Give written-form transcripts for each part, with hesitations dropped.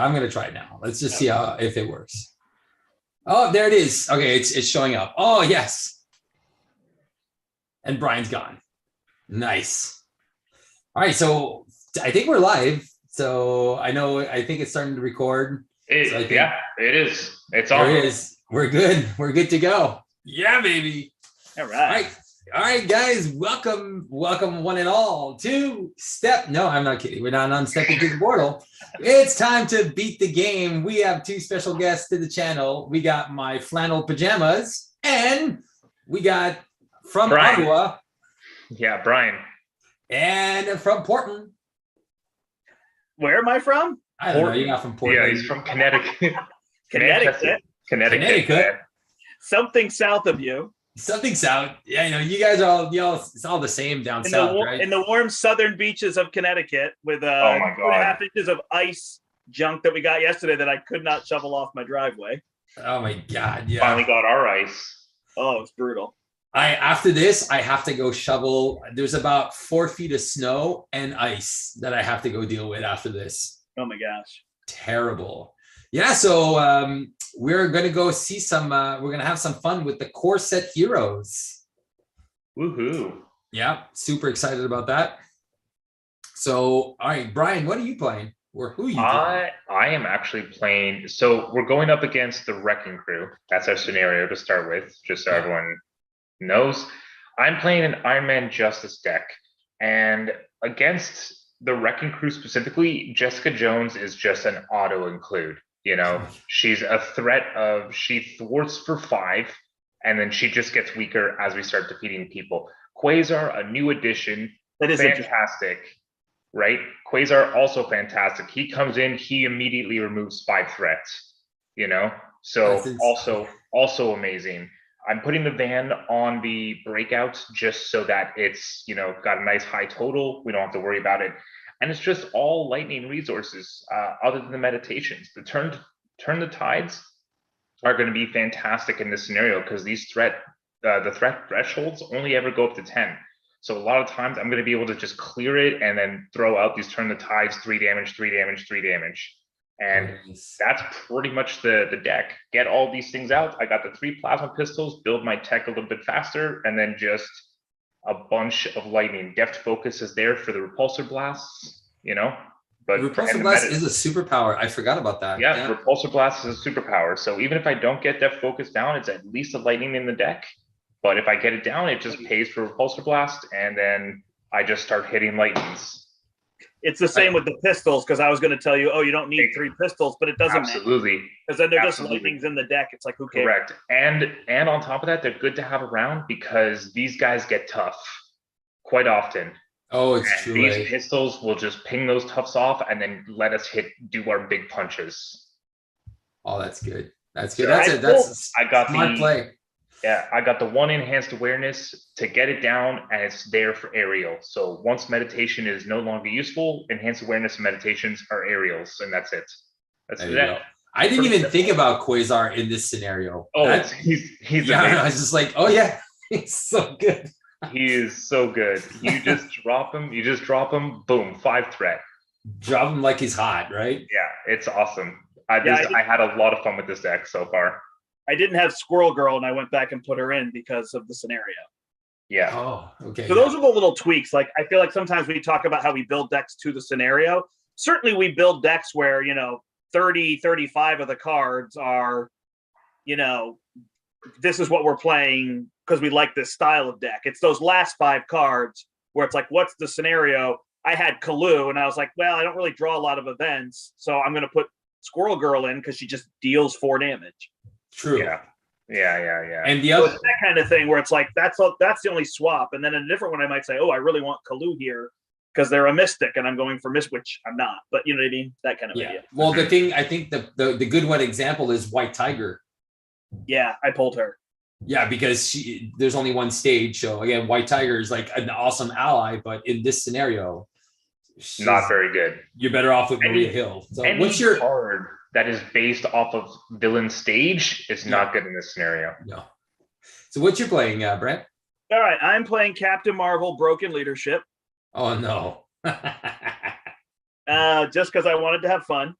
I'm gonna try it now. Let's just see if it works. Oh, there it is. Okay, it's showing up. Oh yes. And Brian's gone. Nice. All right, so I think we're live. So I think it's starting to record. So I think It is. It's there on. it is. We're good. We're good to go. Yeah, baby. All All right. right. All right, guys. Welcome one and all to Step. No, I'm not kidding. We're not on Stepping to the Portal. It's time to beat the game. We have two special guests to the channel. We got my flannel pajamas, and we got from Brian. Ottawa. Yeah, Brian. And from Portland. Where am I from? I don't know. You're not from Portland. Yeah, he's from Connecticut. Connecticut. Something south of you. Something south. Yeah, you guys are all, it's all the same down south, right? In the warm southern beaches of Connecticut with 2.5 inches of ice junk that we got yesterday that I could not shovel off my driveway. Oh my God. Yeah. Finally got our ice. Oh, it's brutal. After this, I have to go shovel. There's about 4 feet of snow and ice that I have to go deal with after this. Oh my gosh. Terrible. Yeah, so we're gonna go see some. We're gonna have some fun with the core set heroes. Woohoo! Yeah, super excited about that. So, all right, Brian, what are you playing? Or who are you playing? I am actually playing. So we're going up against the Wrecking Crew. That's our scenario to start with, just so everyone knows. I'm playing an Iron Man Justice deck, and against the Wrecking Crew specifically, Jessica Jones is just an auto include. She's a threat of she thwarts for 5, and then she just gets weaker as we start defeating people. Quasar, a new addition, that is fantastic, right? Quasar also fantastic. He comes in, he immediately removes 5 threats. So also amazing. I'm putting the van on the breakout just so that it's got a nice high total. We don't have to worry about it. And it's just all lightning resources, other than the meditations. The turn the tides are going to be fantastic in this scenario because these the threat thresholds only ever go up to 10. So a lot of times I'm going to be able to just clear it and then throw out these turn the tides, 3 damage, 3 damage, 3 damage. And that's pretty much the deck. Get all these things out. I got the 3 plasma pistols, build my tech a little bit faster, and then just a bunch of lightning. Deft focus is there for the repulsor blasts, but repulsor blast is a superpower. I forgot about that. Yeah, repulsor blast is a superpower. So even if I don't get deft focus down, it's at least a lightning in the deck. But if I get it down, it just pays for repulsor blast, and then I just start hitting lightnings. It's the same with the pistols, because I was going to tell you, you don't need 3 pistols, but it doesn't matter. Because then they're just lightnings in the deck. It's like, who cares? Correct. And on top of that, they're good to have around because these guys get tough quite often. Oh, it's true. These pistols will just ping those toughs off and then let us do our big punches. Oh, that's good. That's good. That's a smart play. Yeah, I got the 1 enhanced awareness to get it down, and it's there for aerial. So once meditation is no longer useful, enhanced awareness and meditations are aerials, and that's it. That's that. I didn't even think about Quasar in this scenario. Oh, he's I was just like, oh yeah, he's so good. He is so good. You just drop him, boom, 5 threat. Drop him like he's hot, right? Yeah, it's awesome. I had a lot of fun with this deck so far. I didn't have Squirrel Girl, and I went back and put her in because of the scenario. Yeah. Oh, okay. So those are the little tweaks. Like, I feel like sometimes we talk about how we build decks to the scenario. Certainly we build decks where, 30, 35 of the cards are, this is what we're playing because we like this style of deck. It's those last 5 cards where it's like, what's the scenario? I had Kalu, and I was like, well, I don't really draw a lot of events, so I'm going to put Squirrel Girl in because she just deals 4 damage. True. Yeah. And the other that kind of thing where it's like that's the only swap. And then in a different one, I might say, I really want Kalu here because they're a mystic, and I'm going for which I'm not. But you know what I mean? That kind of idea. Well, the thing I think the good one example is White Tiger. Yeah, I pulled her. Yeah, because there's only one stage. So again, White Tiger is like an awesome ally, but in this scenario, not very good. You're better off with Maria Hill. So what's your card that is based off of villain stage is not good in this scenario. No. So what you're playing, Brent? All right, I'm playing Captain Marvel Broken Leadership. Oh no. Just because I wanted to have fun.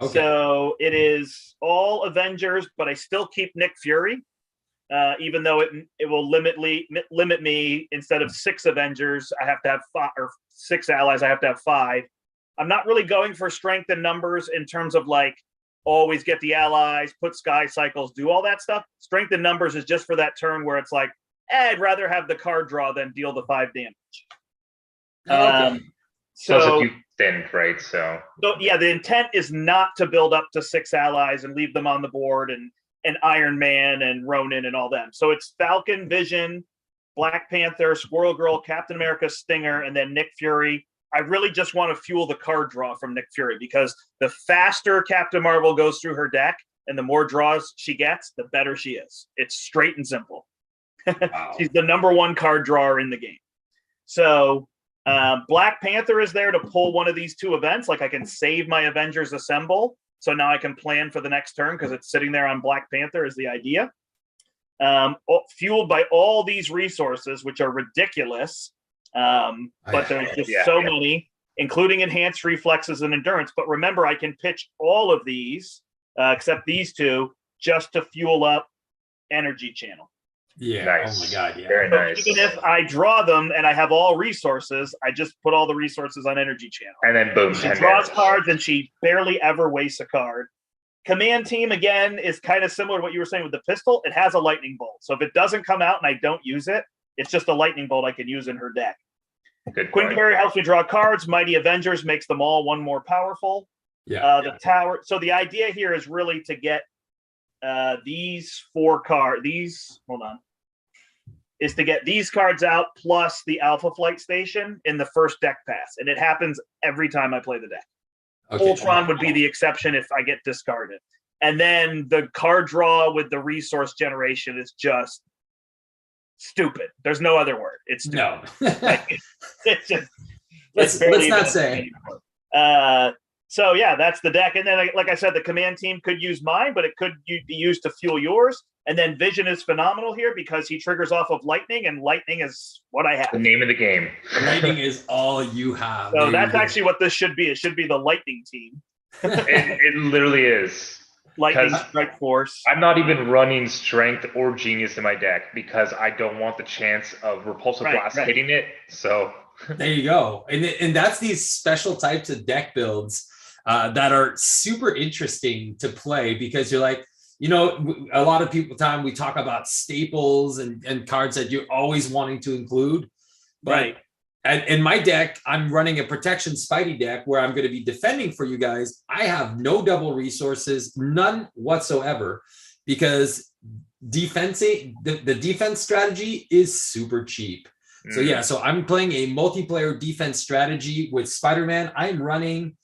Okay. So it is all Avengers, but I still keep Nick Fury, even though it will limit me. Instead of 6 Avengers, I have to have 5, or 6 allies, I have to have 5. I'm not really going for strength in numbers in terms of like always get the allies, put sky cycles, do all that stuff. Strength in numbers is just for that turn where it's like, I'd rather have the card draw than deal the 5 damage. Okay. So you thin, right? So yeah, the intent is not to build up to 6 allies and leave them on the board and Iron Man and Ronin and all them. So it's Falcon, Vision, Black Panther, Squirrel Girl, Captain America, Stinger, and then Nick Fury. I really just want to fuel the card draw from Nick Fury because the faster Captain Marvel goes through her deck and the more draws she gets, the better she is. It's straight and simple. Wow. She's the #1 card drawer in the game. So Black Panther is there to pull one of these 2 events. Like I can save my Avengers Assemble. So now I can plan for the next turn because it's sitting there on Black Panther is the idea. Fueled by all these resources, which are ridiculous. But there's just so many, including enhanced reflexes and endurance. But remember, I can pitch all of these, except these 2, just to fuel up energy channel. Yeah. Nice. Oh my God. Yeah. Very nice. Even if I draw them and I have all resources, I just put all the resources on energy channel. And then boom. She draws cards and she barely ever wastes a card. Command team, again, is kind of similar to what you were saying with the pistol. It has a lightning bolt. So if it doesn't come out and I don't use it, it's just a lightning bolt I can use in her deck. Good Quinn point. Perry helps me draw cards. Mighty Avengers makes them all 1 more powerful. Yeah. The tower. So the idea here is really to get these 4 cards. Is to get these cards out plus the Alpha Flight Station in the first deck pass. And it happens every time I play the deck. Okay. Ultron would be the exception if I get discarded. And then the card draw with the resource generation is just stupid. There's no other word. It's stupid. No. It's just let's not say. So yeah, that's the deck. And then, like I said, the command team could use mine, but it could be used to fuel yours. And then Vision is phenomenal here because he triggers off of lightning, and lightning is what I have. The name of the game. Lightning is all you have. So that's actually what this should be. It should be the lightning team. It literally is. Lightning strike force. I'm not even running strength or genius in my deck because I don't want the chance of repulsive blast hitting it. So there you go. And that's these special types of deck builds that are super interesting to play because you're like, you know, a lot of people we talk about staples and cards that you're always wanting to include. But in my deck, I'm running a protection Spidey deck where I'm going to be defending for you guys. I have no double resources, none whatsoever, because the defense strategy is super cheap. So yeah, so I'm playing a multiplayer defense strategy with Spider-Man. I'm running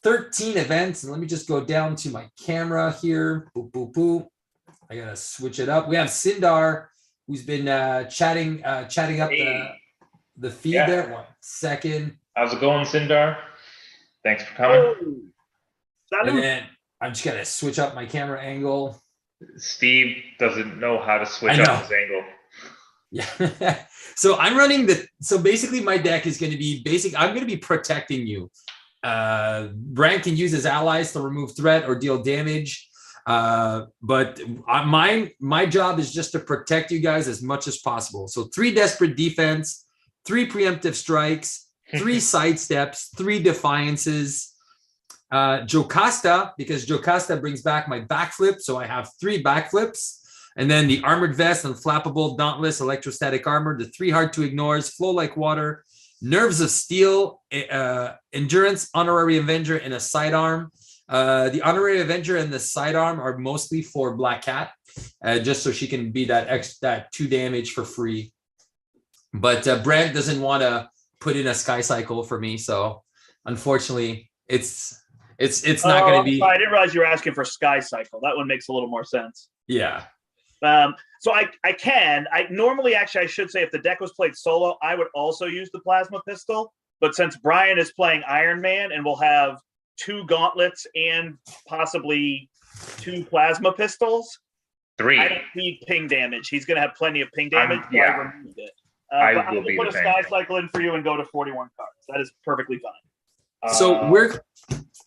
13 events, and let me just go down to my camera here. Boop, boop, boop. I gotta switch it up. We have Sindar, who's been chatting up the feed there. 1 second. How's it going, Sindar? Thanks for coming. And then I'm just gonna switch up my camera angle. Steve doesn't know how to switch up his angle. Yeah. So I'm running so basically my deck is going to be I'm going to be protecting you. Brandt can use his allies to remove threat or deal damage. But my job is just to protect you guys as much as possible. So 3 desperate defense, 3 preemptive strikes, 3 sidesteps, 3 defiances. Jocasta, because Jocasta brings back my backflip. So I have 3 backflips. And then the armored vest, unflappable, dauntless, electrostatic armor, the 3 hard to ignores, flow like water, nerves of steel, endurance, honorary avenger, and a sidearm. The honorary avenger and the sidearm are mostly for Black Cat, just so she can be that 2 damage for free. But Brandt doesn't want to put in a sky cycle for me, so unfortunately, it's not going to be. I didn't realize you were asking for sky cycle. That one makes a little more sense. Yeah. So I normally, actually, I should say, if the deck was played solo, I would also use the plasma pistol. But since Brian is playing Iron Man and will have 2 gauntlets and possibly 2 plasma pistols, 3. I don't need ping damage. He's going to have plenty of ping damage. So I removed it. I but will I'm be going to put the a sky same. cycle in for you and go to 41 cards. That is perfectly fine. So we're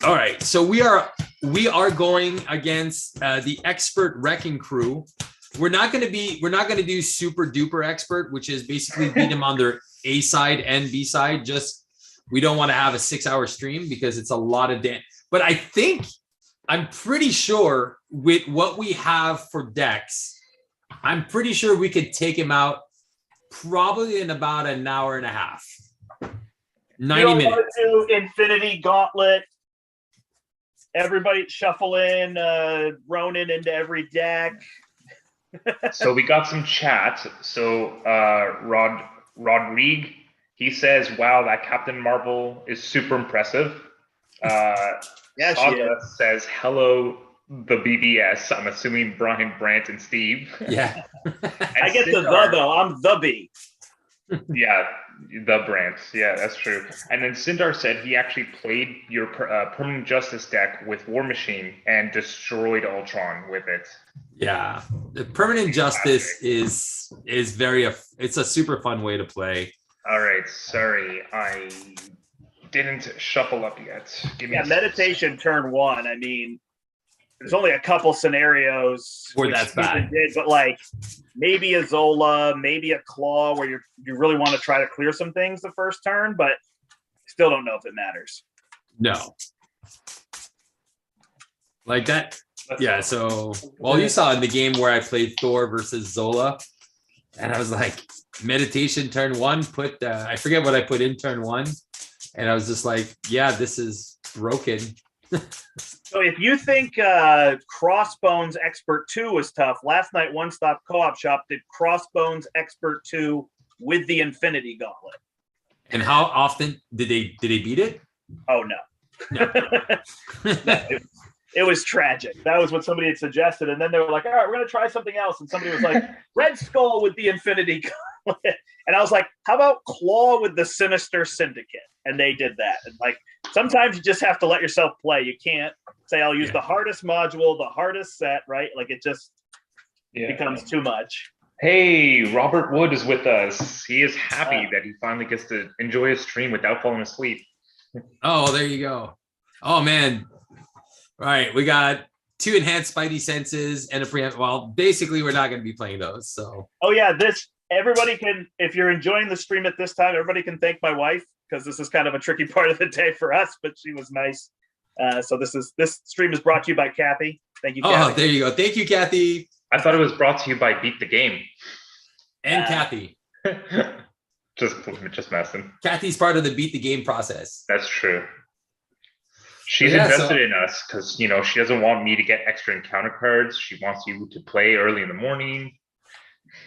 all right. So we are going against the expert wrecking crew. We're not going to do super duper expert, which is basically beat them on their A side and B side. Just we don't want to have a 6-hour stream because it's a lot of damage. But I'm pretty sure with what we have for decks, I'm pretty sure we could take him out probably in about an hour and a half. 90 minutes. Want to do Infinity Gauntlet. Everybody shuffle in Ronin into every deck. So we got some chat. So Rodrigue, he says, "Wow, that Captain Marvel is super impressive." Yeah, Saga says, "Hello, the BBS." I'm assuming Brian, Brandt, and Steve. Yeah. I get the though. I'm the B. Yeah, the Brandt. Yeah, that's true. And then Sindar said he actually played your Permanent Justice deck with War Machine and destroyed Ultron with it. Yeah, the Permanent Justice is it's a super fun way to play. All right, sorry, I didn't shuffle up yet. Meditation turn 1. I mean, there's only a couple scenarios where that's bad, but like maybe a Zola, maybe a Claw, where you really want to try to clear some things the first turn, but still don't know if it matters. No, like that. Yeah. So, well, you saw in the game where I played Thor versus Zola, and I was like, meditation turn 1. Put I forget what I put in turn 1, and I was just like, yeah, this is broken. So if you think Crossbones Expert 2 was tough, last night One Stop Co-op Shop did Crossbones Expert 2 with the Infinity Gauntlet. And how often did they beat it? Oh no. It was tragic. That was what somebody had suggested, and then they were like, "All right, we're going to try something else." And somebody was like, "Red Skull with the Infinity Gauntlet," and I was like, "How about Claw with the Sinister Syndicate?" And they did that. And like, sometimes you just have to let yourself play. You can't say, "I'll use the hardest module, the hardest set," right? Like it just becomes too much. Hey, Robert Wood is with us. He is happy that he finally gets to enjoy his stream without falling asleep. Oh, there you go. Oh man. All right, we got 2 enhanced Spidey senses and a preempt. Well, basically, we're not going to be playing those. So. Oh yeah, everybody can. If you're enjoying the stream at this time, everybody can thank my wife because this is kind of a tricky part of the day for us, but she was nice. So this stream is brought to you by Kathy. Thank you, Kathy. Oh, there you go. Thank you, Kathy. I thought it was brought to you by Beat the Game. And Kathy. just messing. Kathy's part of the Beat the Game process. That's true. She's invested in us because, she doesn't want me to get extra encounter cards. She wants you to play early in the morning.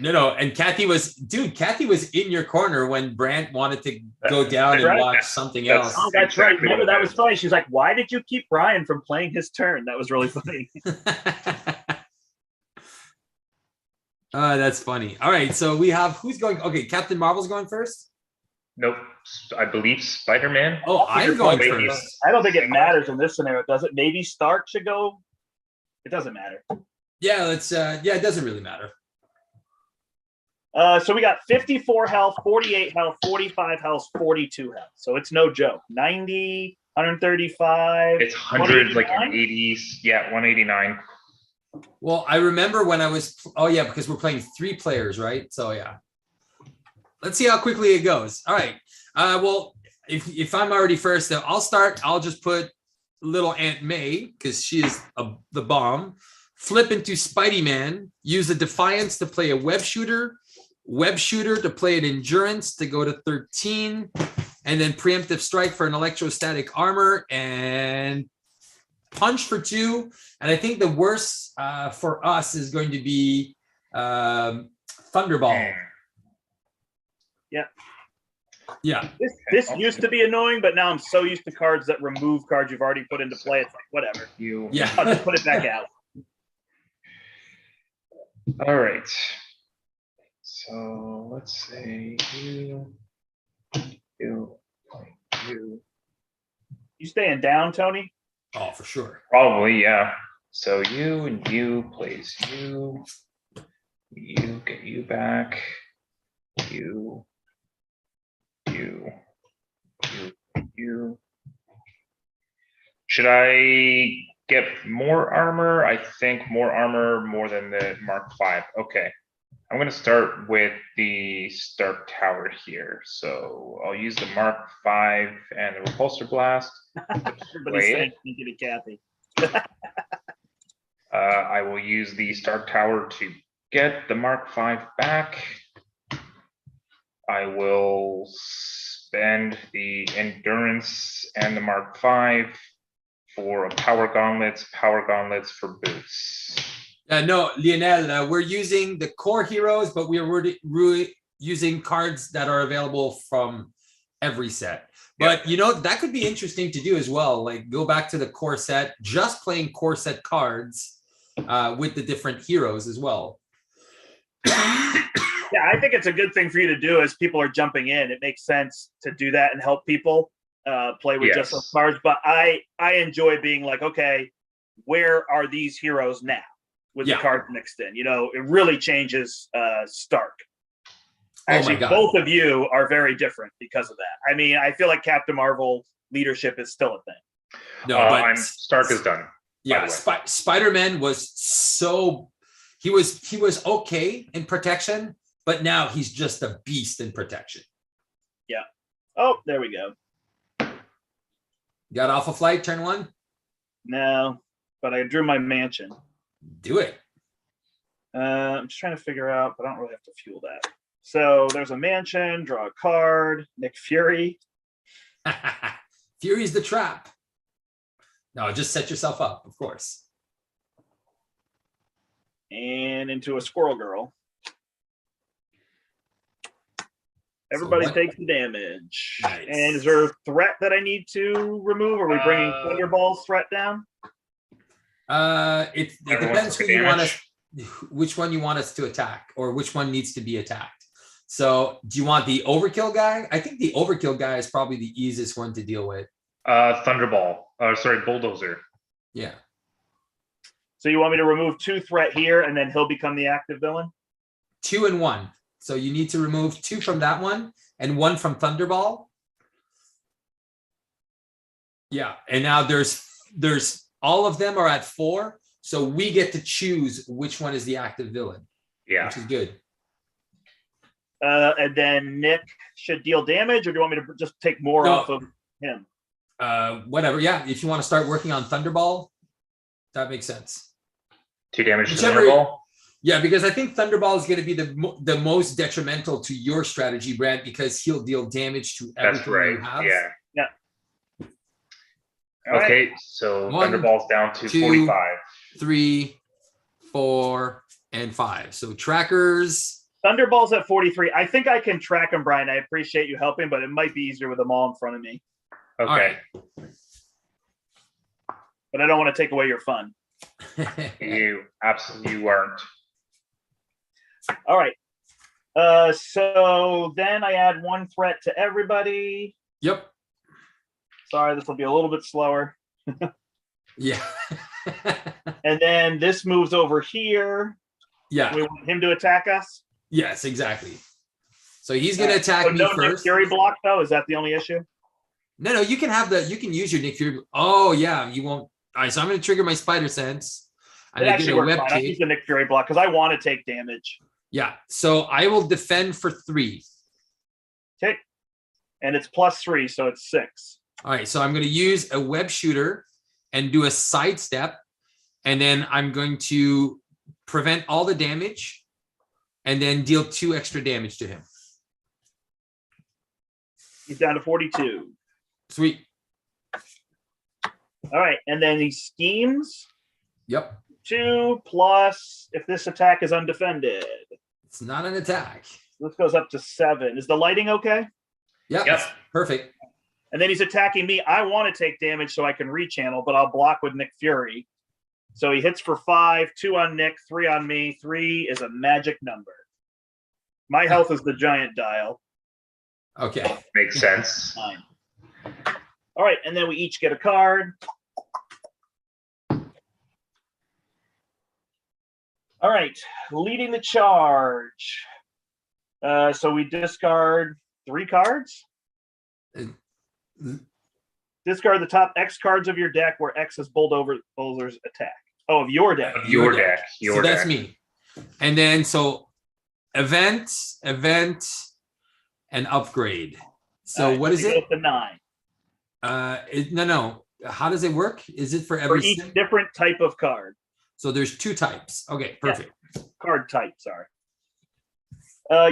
No. And Kathy was in your corner when Brandt wanted to go down and watch something else. Oh, that's right. Remember, that was funny. She's like, "Why did you keep Brian from playing his turn?" That was really funny. That's funny. All right. So we have who's going? Okay. Captain Marvel's going first. Nope. I believe Spider-Man. Oh, I'm going first. I don't think it matters in this scenario, does it? Maybe Stark should go. It doesn't matter. Yeah, it doesn't really matter. So we got 54 health, 48 health, 45 health, 42 health. So it's no joke. 90, 135. It's 100, like an 80s. Yeah, 189. Well, I remember when I was. Oh yeah, because we're playing 3 players, right? So yeah. Let's see how quickly it goes. All right. Well, if I'm already first, I'll start. I'll just put little Aunt May because she is the bomb. Flip into Spidey Man. Use a Defiance to play a web shooter to play an Endurance to go to 13, and then Preemptive Strike for an Electrostatic Armor and Punch for 2. And I think the worst for us is going to be Thunderball. Yeah. This used to be annoying, but now I'm so used to cards that remove cards you've already put into play. It's like, whatever. I'll just put it back out. All right. So let's say you. You staying down, Tony? Oh, for sure. Probably, yeah. So you and you plays you. You get you back. You. Should I get more armor? I think more armor more than the Mark V. Okay. I'm going to start with the start tower here. So I'll use the Mark V and the repulsor blast. Everybody's saying thank you to Kathy. I will use the start tower to get the Mark V back. I will spend the endurance and the Mark V for power gauntlets for boots. No, Lionel, we're using the core heroes, but we're using cards that are available from every set. But you know, that could be interesting to do as well. Like go back to the core set, just playing core set cards with the different heroes as well. Yeah, I think it's a good thing for you to do as people are jumping in. It makes sense to do that and help people play with just those cards. But I enjoy being like, okay, where are these heroes now with the cards mixed in? You know, it really changes Stark. Actually, both of you are very different because of that. I mean, I feel like Captain Marvel leadership is still a thing. No, but Stark is done. Yeah, Spider-Man was so he was okay in protection, but now he's just a beast in protection. Yeah. Oh, there we go. Got Alpha Flight turn 1? No, but I drew my mansion. Do it. I'm just trying to figure out, but I don't really have to fuel that. So there's a mansion, draw a card, Nick Fury. Fury's the trap. No, just set yourself up, of course. And into a Squirrel Girl. Everybody takes the damage. Nice. And is there a threat that I need to remove? Are we bringing Thunderball's threat down? It depends who you want us, which one you want us to attack, or which one needs to be attacked. So, do you want the Overkill guy? I think the Overkill guy is probably the easiest one to deal with. Thunderball. Sorry, Bulldozer. Yeah. So you want me to remove 2 threat here, and then he'll become the active villain? 2 and 1. So you need to remove 2 from that one and 1 from Thunderball. Yeah, and now there's all of them are at 4, so we get to choose which one is the active villain. Yeah, which is good. And then Nick should deal damage, or do you want me to just take more off of him? Whatever. Yeah, if you want to start working on Thunderball, that makes sense. 2 damage to Thunderball. Yeah, because I think Thunderball is going to be the most detrimental to your strategy, Brandt, because he'll deal damage to everything you have. Yeah. All okay, right. So 1, Thunderball's down to 2, 45. 3, 4, and 5. So trackers. Thunderball's at 43. I think I can track him, Brian. I appreciate you helping, but it might be easier with them all in front of me. Okay. But I don't want to take away your fun. You absolutely aren't. All right. So then I add 1 threat to everybody. Yep. Sorry, this will be a little bit slower. Yeah. And then this moves over here. Yeah. We want him to attack us? Yes, exactly. So he's going to attack me first. Nick Fury block, though? Is that the only issue? No, you can have you can use your Nick Fury. Oh, yeah, you won't. All right, so I'm going to trigger my Spider Sense. It actually works fine. I use the Nick Fury block because I want to take damage. Yeah, so I will defend for 3. Okay. And it's +3, so it's 6. All right, so I'm going to use a web shooter and do a sidestep, and then I'm going to prevent all the damage and then deal 2 extra damage to him. He's down to 42. Sweet. All right, and then he schemes. Yep. 2 plus if this attack is undefended. It's not an attack. This goes up to 7. Is the lighting okay? Yep. Perfect. And then he's attacking me. I want to take damage so I can rechannel, but I'll block with Nick Fury. So he hits for 5, 2 on Nick, 3 on me. 3 is a magic number. My health is the giant dial. Okay. Makes sense. 9. All right, and then we each get a card. All right, leading the charge. So we discard 3 cards. Discard the top X cards of your deck where X is bulldozer's attack. Oh, of your deck. Your deck. So that's me. And then so event, and upgrade. So right, what is it? The 9. No. How does it work? Is it for every each different type of card? So there's 2 types. Okay, perfect. Yeah. Card type, sorry.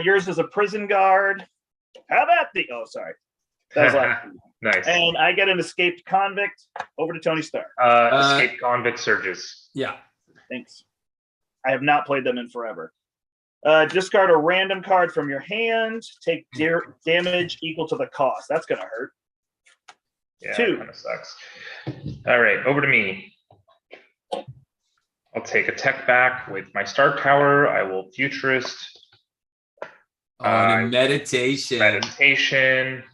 Yours is a prison guard. How about the? Oh, sorry. That was like nice. And I get an escaped convict. Over to Tony Stark. Escaped convict surges. Yeah. Thanks. I have not played them in forever. Discard a random card from your hand. Take damage equal to the cost. That's gonna hurt. Yeah, 2. Kind of sucks. All right, over to me. I'll take a tech back with my Star Tower. I will futurist. Meditation. Meditation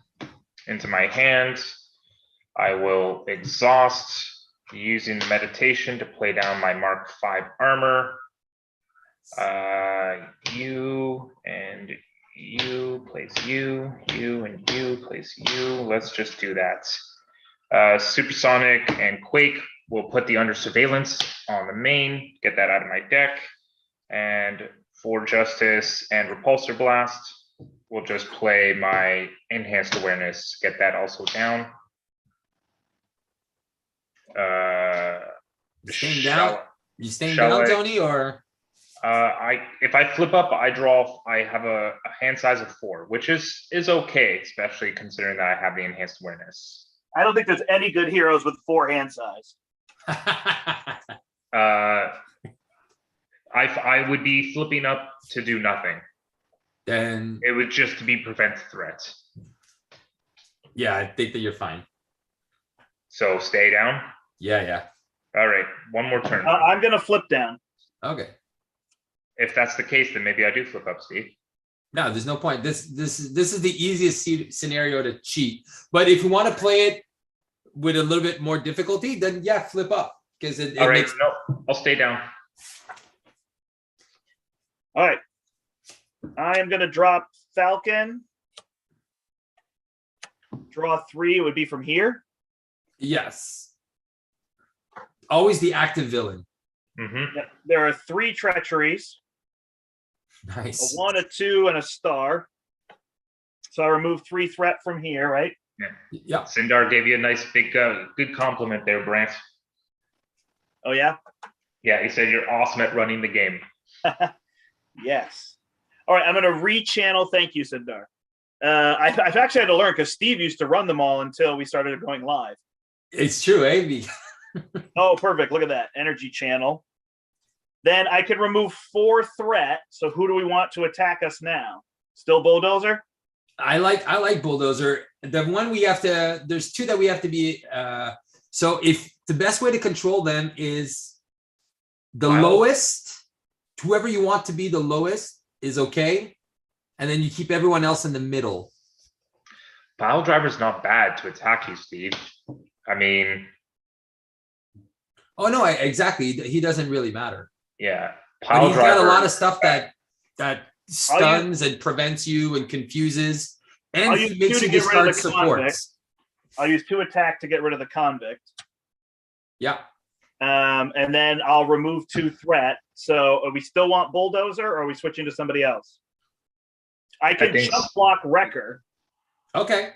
into my hand. I will exhaust using meditation to play down my Mark 5 armor. You and you place you and you place you. Let's just do that. Supersonic and Quake will put the under surveillance on the main, get that out of my deck. And for Justice and Repulsor Blast, we'll just play my Enhanced Awareness, get that also down. You staying down, Tony, or? If I flip up, I have a hand size of 4, which is okay, especially considering that I have the Enhanced Awareness. I don't think there's any good heroes with 4 hand size. I would be flipping up to do nothing. Then it would just be prevent threat. Yeah, I think that you're fine. So stay down. Yeah. All right, one more turn. I'm gonna flip down. Okay. If that's the case, then maybe I do flip up, Steve. No, there's no point. This is the easiest scenario to cheat. But if you want to play it with a little bit more difficulty, then yeah, flip up because it all right. Makes... No, I'll stay down. All right. I am going to drop Falcon. Draw 3 would be from here. Yes. Always the active villain. Mm-hmm. There are 3 treacheries. Nice. A 1, a 2, and a star. So I remove 3 threat from here, right? Yeah. Sindar gave you a nice big good compliment there, Brandt. Oh yeah? Yeah, he said you're awesome at running the game. Yes. All right, I'm going to rechannel. Thank you, Sindar. I've actually had to learn because Steve used to run them all until we started going live. It's true, eh? Oh, perfect. Look at that. Energy channel. Then I could remove 4 threat. So who do we want to attack us now? Still Bulldozer? I like Bulldozer. The one we have to, there's 2 that we have to be, so if the best way to control them is the lowest, whoever you want to be the lowest is okay. And then you keep everyone else in the middle. Pile Driver's not bad to attack you, Steve. I mean. Oh, no, exactly. He doesn't really matter. Yeah. But he's got a lot of stuff that stuns and prevents you and confuses. And he makes you discard supports. I'll use 2 attack to get rid of the convict. Yeah. And then I'll remove 2 threat. So we still want Bulldozer, or are we switching to somebody else? I can jump block Wrecker. Okay.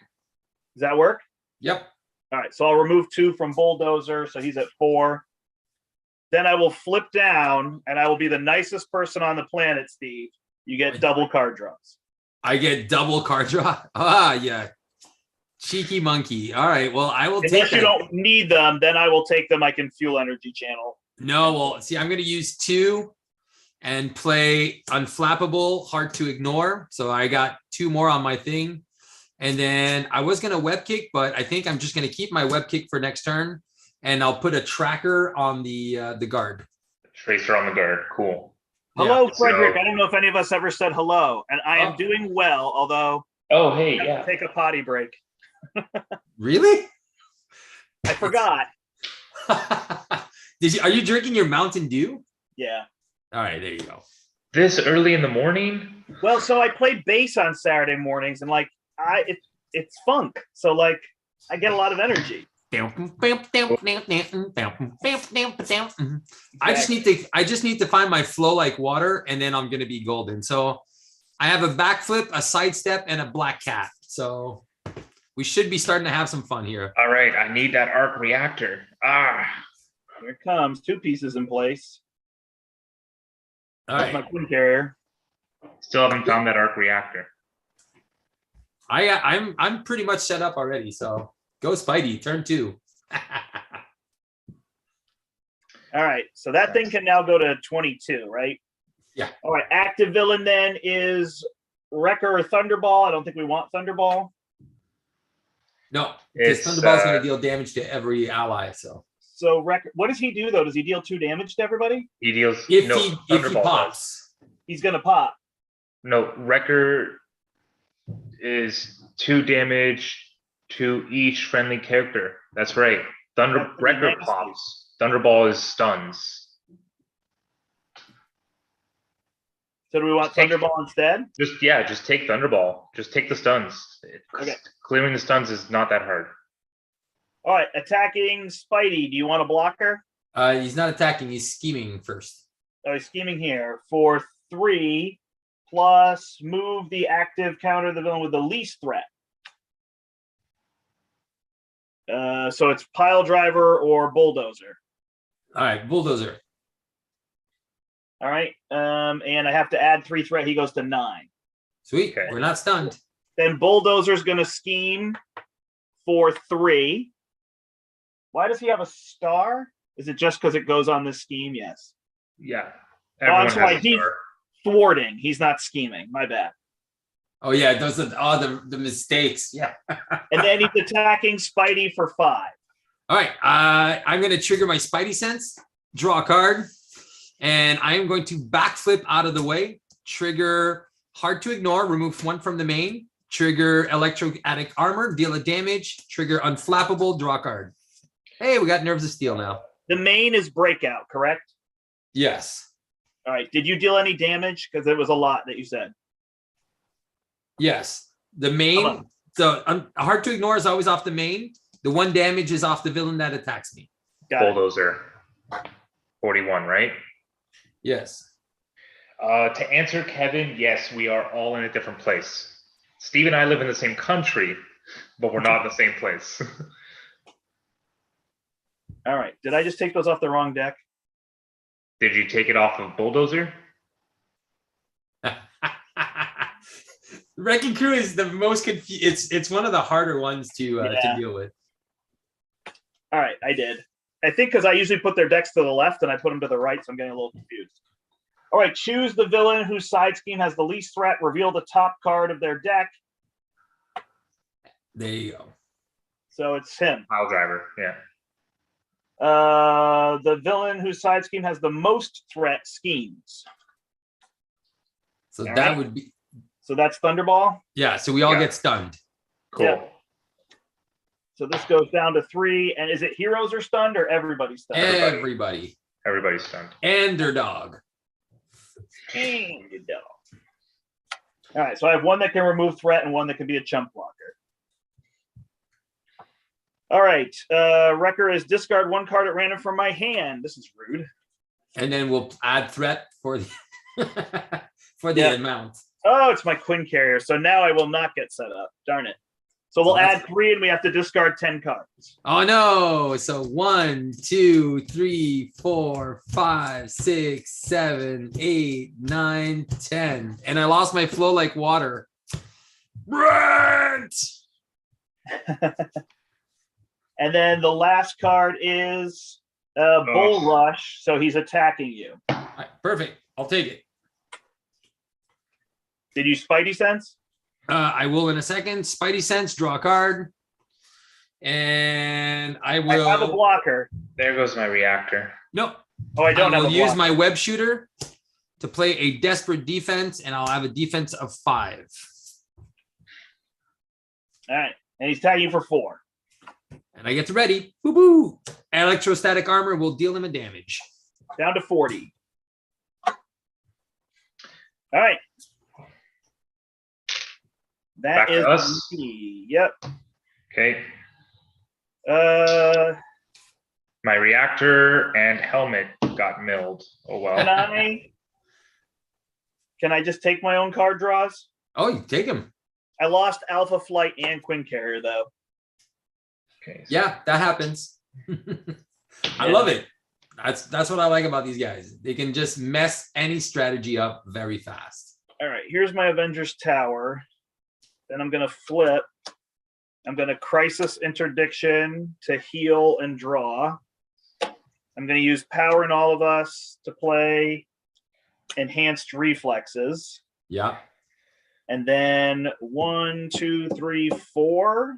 Does that work? Yep. All right. So I'll remove 2 from Bulldozer. So he's at 4. Then I will flip down, and I will be the nicest person on the planet, Steve. You get double card draws. I get double card draw? Ah, yeah. Cheeky monkey. All right. Well, I will take them. Unless you don't need them, then I will take them. I can fuel energy channel. No, well, see, I'm going to use 2 and play Unflappable, hard to ignore. So I got 2 more on my thing. And then I was going to web kick, but I think I'm just going to keep my web kick for next turn. And I'll put a tracker on the guard. Tracer on the guard. Cool. Hello, Frederick. I don't know if any of us ever said hello. And I am doing well, although oh, hey, yeah. Take a potty break. Really? I forgot. Are you drinking your Mountain Dew? Yeah. All right, there you go. This early in the morning? Well, so I play bass on Saturday mornings, and like it's funk. So like I get a lot of energy. I just need to find my flow like water, and then I'm gonna be golden. So I have a backflip, a sidestep, and a black cat. So we should be starting to have some fun here. All right, I need that arc reactor. Here it comes. 2 pieces in place. All That's right. my twin carrier. Still haven't found that arc reactor. I'm pretty much set up already. So go Spidey, turn 2. All right, so that thing can now go to 22, right? Yeah. All right, active villain then is Wrecker or Thunderball. I don't think we want Thunderball. No, because Thunderball's going to deal damage to every ally. So Wrecker, what does he do though? Does he deal 2 damage to everybody? He deals if he pops, he's going to pop. No, Wrecker is 2 damage to each friendly character. That's right. Wrecker pops. Thunderball is stuns. So do we want Thunderball instead? Just take Thunderball. Just take the stuns. Okay. Clearing the stuns is not that hard. All right, attacking Spidey. Do you want a blocker? He's not attacking. He's scheming first. Oh, he's scheming here for 3 plus move the active counter the villain with the least threat. So it's pile driver or bulldozer. All right, bulldozer. All right, and I have to add 3 threat. He goes to 9. Sweet. Okay. We're not stunned. Then bulldozer's going to scheme for 3. Why does he have a star? Is it just because it goes on this scheme? Yes. Yeah. I'm sorry, has a he's star. thwarting. He's not scheming. My bad. Oh yeah, those are the mistakes. Yeah. And then he's attacking Spidey for 5. All right. I'm going to trigger my Spidey sense, draw a card, and I am going to backflip out of the way, trigger hard to ignore, remove 1 from the main, trigger electrostatic armor, deal a damage, trigger unflappable, draw a card. Hey, we got Nerves of Steel now. The main is breakout, correct? Yes. All right. Did you deal any damage? Because it was a lot that you said. Yes. The main, so hard to ignore is always off the main. The 1 damage is off the villain that attacks me. Got it. Bulldozer. 41, right? Yes. To answer Kevin, yes, we are all in a different place. Steve and I live in the same country, but we're not in the same place. All right. Did I just take those off the wrong deck? Did you take it off of Bulldozer? Wrecking Crew is the most confused. It's one of the harder ones to deal with. All right, I did. I think because I usually put their decks to the left and I put them to the right, so I'm getting a little confused. All right, choose the villain whose side scheme has the least threat. Reveal the top card of their deck. There you go. So it's him. Pile driver, yeah. The villain whose side scheme has the most threat schemes. So All that right. would be. So that's Thunderball. Yeah, so we all get stunned. Cool. Yeah. So this goes down to 3. And is it heroes are stunned or everybody's stunned? Everybody. Everybody's stunned. And their dog. And your dog. All right, so I have 1 that can remove threat and 1 that can be a chump blocker. All right, Wrecker is discard 1 card at random from my hand. This is rude. And then we'll add threat for the for the amount. Oh, it's my Quinn carrier. So now I will not get set up. Darn it. So we'll add 3 and we have to discard 10 cards. Oh no. So 1, 2, 3, 4, 5, 6, 7, 8, 9, 10. And I lost my flow like water. Brent! And then the last card is Bull Rush. So he's attacking you. All right, perfect. I'll take it. Did you Spidey sense? I will in a second. Spidey sense, draw a card. And I will. I have a blocker. There goes my reactor. No. Oh, I don't have a will use blocker. my web shooter to play a desperate defense, and I'll have a defense of 5. All right. And he's tagging you for 4. And I get to ready. Boo boo. Electrostatic armor will deal him a damage. Down to 40. All right. Back That is to us. me. Yep. Okay. Uh, My reactor and helmet got milled. Oh well. Can I just take my own card draws? Oh, you take him. I lost Alpha Flight and Quinn Carrier though. Okay. So Yeah, that happens. I love it. That's what I like about these guys. They can just mess any strategy up very fast. All right, here's my Avengers Tower. Then I'm gonna flip. I'm gonna Crisis Interdiction to heal and draw. I'm gonna use Power in All of Us to play Enhanced Reflexes. Yeah. And then 1, 2, 3, 4,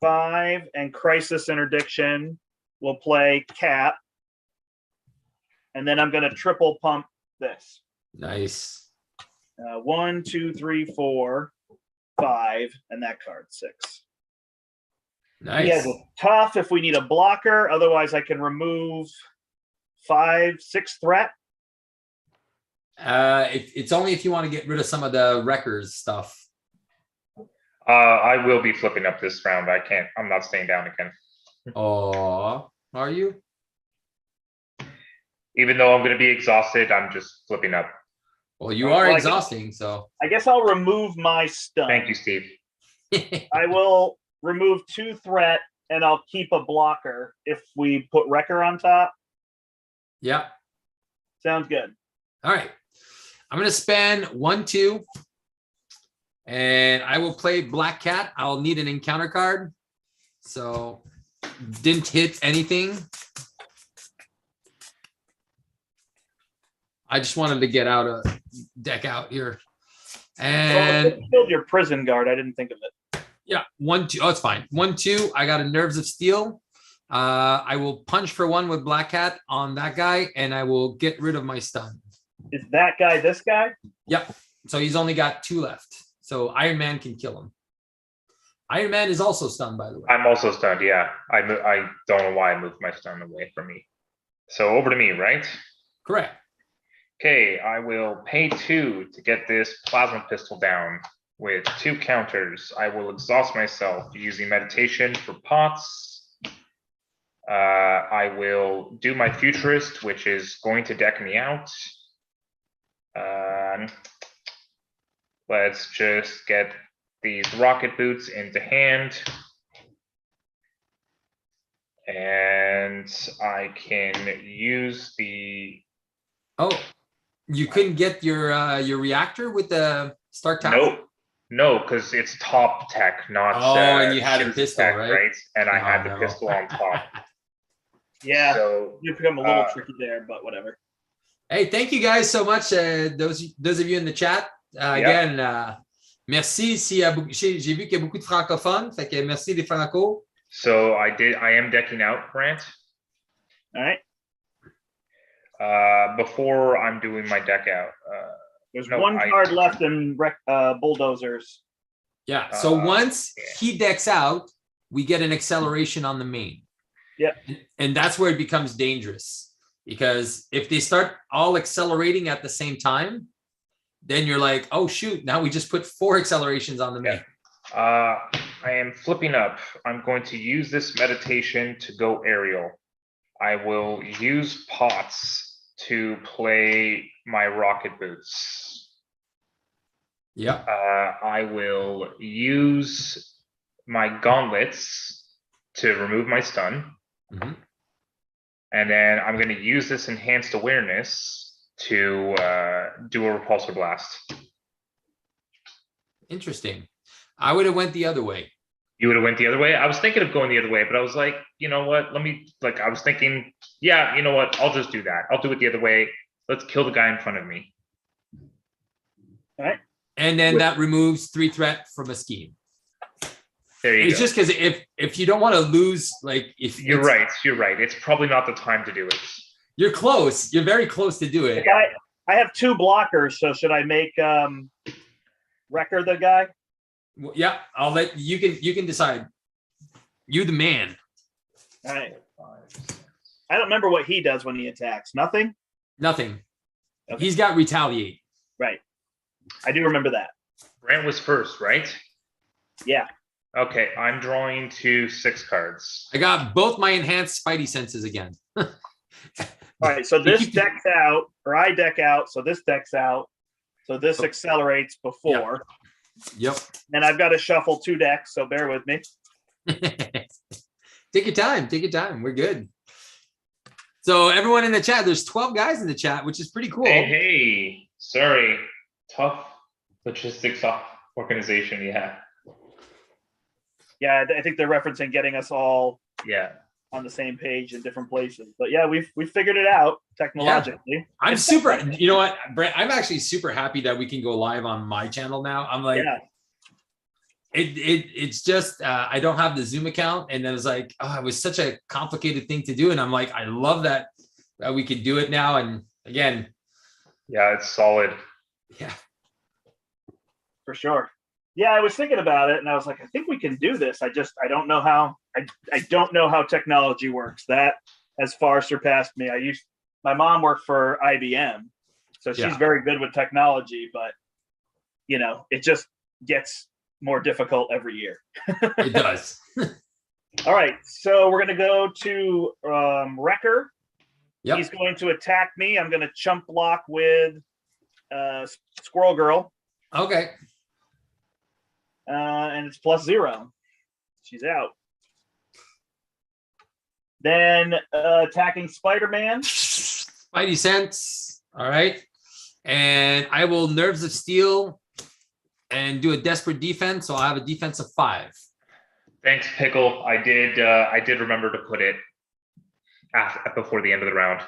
5, and Crisis Interdiction will play Cap. And then I'm going to triple pump this. Nice. 1, 2, 3, 4, 5, and that card 6. Nice. He has a tough if we need a blocker. Otherwise, I can remove 5, 6 threat. It's only if you want to get rid of some of the wreckers stuff. I will be flipping up this round. I can't. I'm not staying down again. Oh, are you? Even though I'm going to be exhausted, I'm just flipping up. Well, you are exhausting, so. I guess I'll remove my stun. Thank you, Steve. I will remove 2 threat, and I'll keep a blocker if we put Wrecker on top. Yeah. Sounds good. All right. I'm going to spend 1, 2. And I will play Black Cat. I'll need an encounter card. So didn't hit anything. I just wanted to get out a deck out here. And you killed your prison guard. I didn't think of it. Yeah, 1, 2. Oh, it's fine. 1, 2. I got a Nerves of Steel. I will punch for 1 with Black Cat on that guy, and I will get rid of my stun. Is that guy this guy? Yep. So he's only got 2 left. So Iron Man can kill him. Iron Man is also stunned, by the way. I'm also stunned. Yeah, I don't know why I moved my stun away from me. So over to me, right? Correct. Okay, I will pay 2 to get this plasma pistol down with 2 counters. I will exhaust myself using meditation for pots. I will do my futurist, which is going to deck me out. Let's just get these rocket boots into hand. And I can use the... Oh, you couldn't get your reactor with the Stark Tower? No, because it's top tech, not and you had a pistol, tech, right? And I had the pistol on top. Yeah, so you become a little tricky there, but whatever. Hey, thank you guys so much. Those of you in the chat. Again, merci. J'ai vu qu'il y a beaucoup de francophones. Fait que merci des franco. So I am decking out, Brandt. All right. Before I'm doing my deck out, there's 1 card left in bulldozers. Yeah. So once he decks out, we get an acceleration on the main. Yeah. And that's where it becomes dangerous, because if they start all accelerating at the same time, then you're like, oh shoot, now we just put 4 accelerations on the main. I am flipping up. I'm going to use this meditation to go aerial. I will use pots to play my rocket boots. Yeah. I will use my gauntlets to remove my stun. Mm-hmm. And then I'm going to use this enhanced awareness to do a repulsor blast. Interesting. I would have went the other way. You would have went the other way? I was thinking of going the other way, but I was like, you know what? I was thinking, yeah, you know what? I'll just do that. I'll do it the other way. Let's kill the guy in front of me. All right. And then that removes 3 threat from a scheme. There you go. It's just because if you don't want to lose, like if you're right. It's probably not the time to do it. You're close. You're very close to do it. I have 2 blockers, so should I make Wrecker the guy? Well, yeah, I'll let you can decide. You the man. All right. I don't remember what he does when he attacks. Nothing? Nothing. Okay. He's got retaliate. Right. I do remember that. Brandt was first, right? Yeah. Okay, I'm drawing to 6 cards. I got both my enhanced Spidey senses again. All right, so this decks out, or I deck out, so this decks out. So this accelerates before. Yep. And I've got to shuffle 2 decks, so bear with me. Take your time. Take your time. We're good. So everyone in the chat, there's 12 guys in the chat, which is pretty cool. Hey, sorry. Tough logistics organization, yeah. Yeah, I think they're referencing getting us all on the same page in different places. But yeah, we've figured it out technologically. Yeah. I'm super, you know what, Brent, I'm actually super happy that we can go live on my channel now. I'm like, it's just, I don't have the Zoom account. And then it's like, oh, it was such a complicated thing to do. And I'm like, I love that we can do it now. And again. Yeah, it's solid. Yeah. For sure. Yeah, I was thinking about it and I was like, I think we can do this. I don't know how, I don't know how technology works. That has far surpassed me. My mom worked for IBM, so she's very good with technology, but you know, it just gets more difficult every year. It does. All right, so we're going to go to Wrecker. Yep. He's going to attack me. I'm going to chump block with Squirrel Girl. Okay. And it's +0. She's out. Then attacking Spider-Man. Spidey sense. All right. And I will Nerves of Steel and do a desperate defense. So I'll have a defense of 5. Thanks, Pickle. I did remember to put it before the end of the round.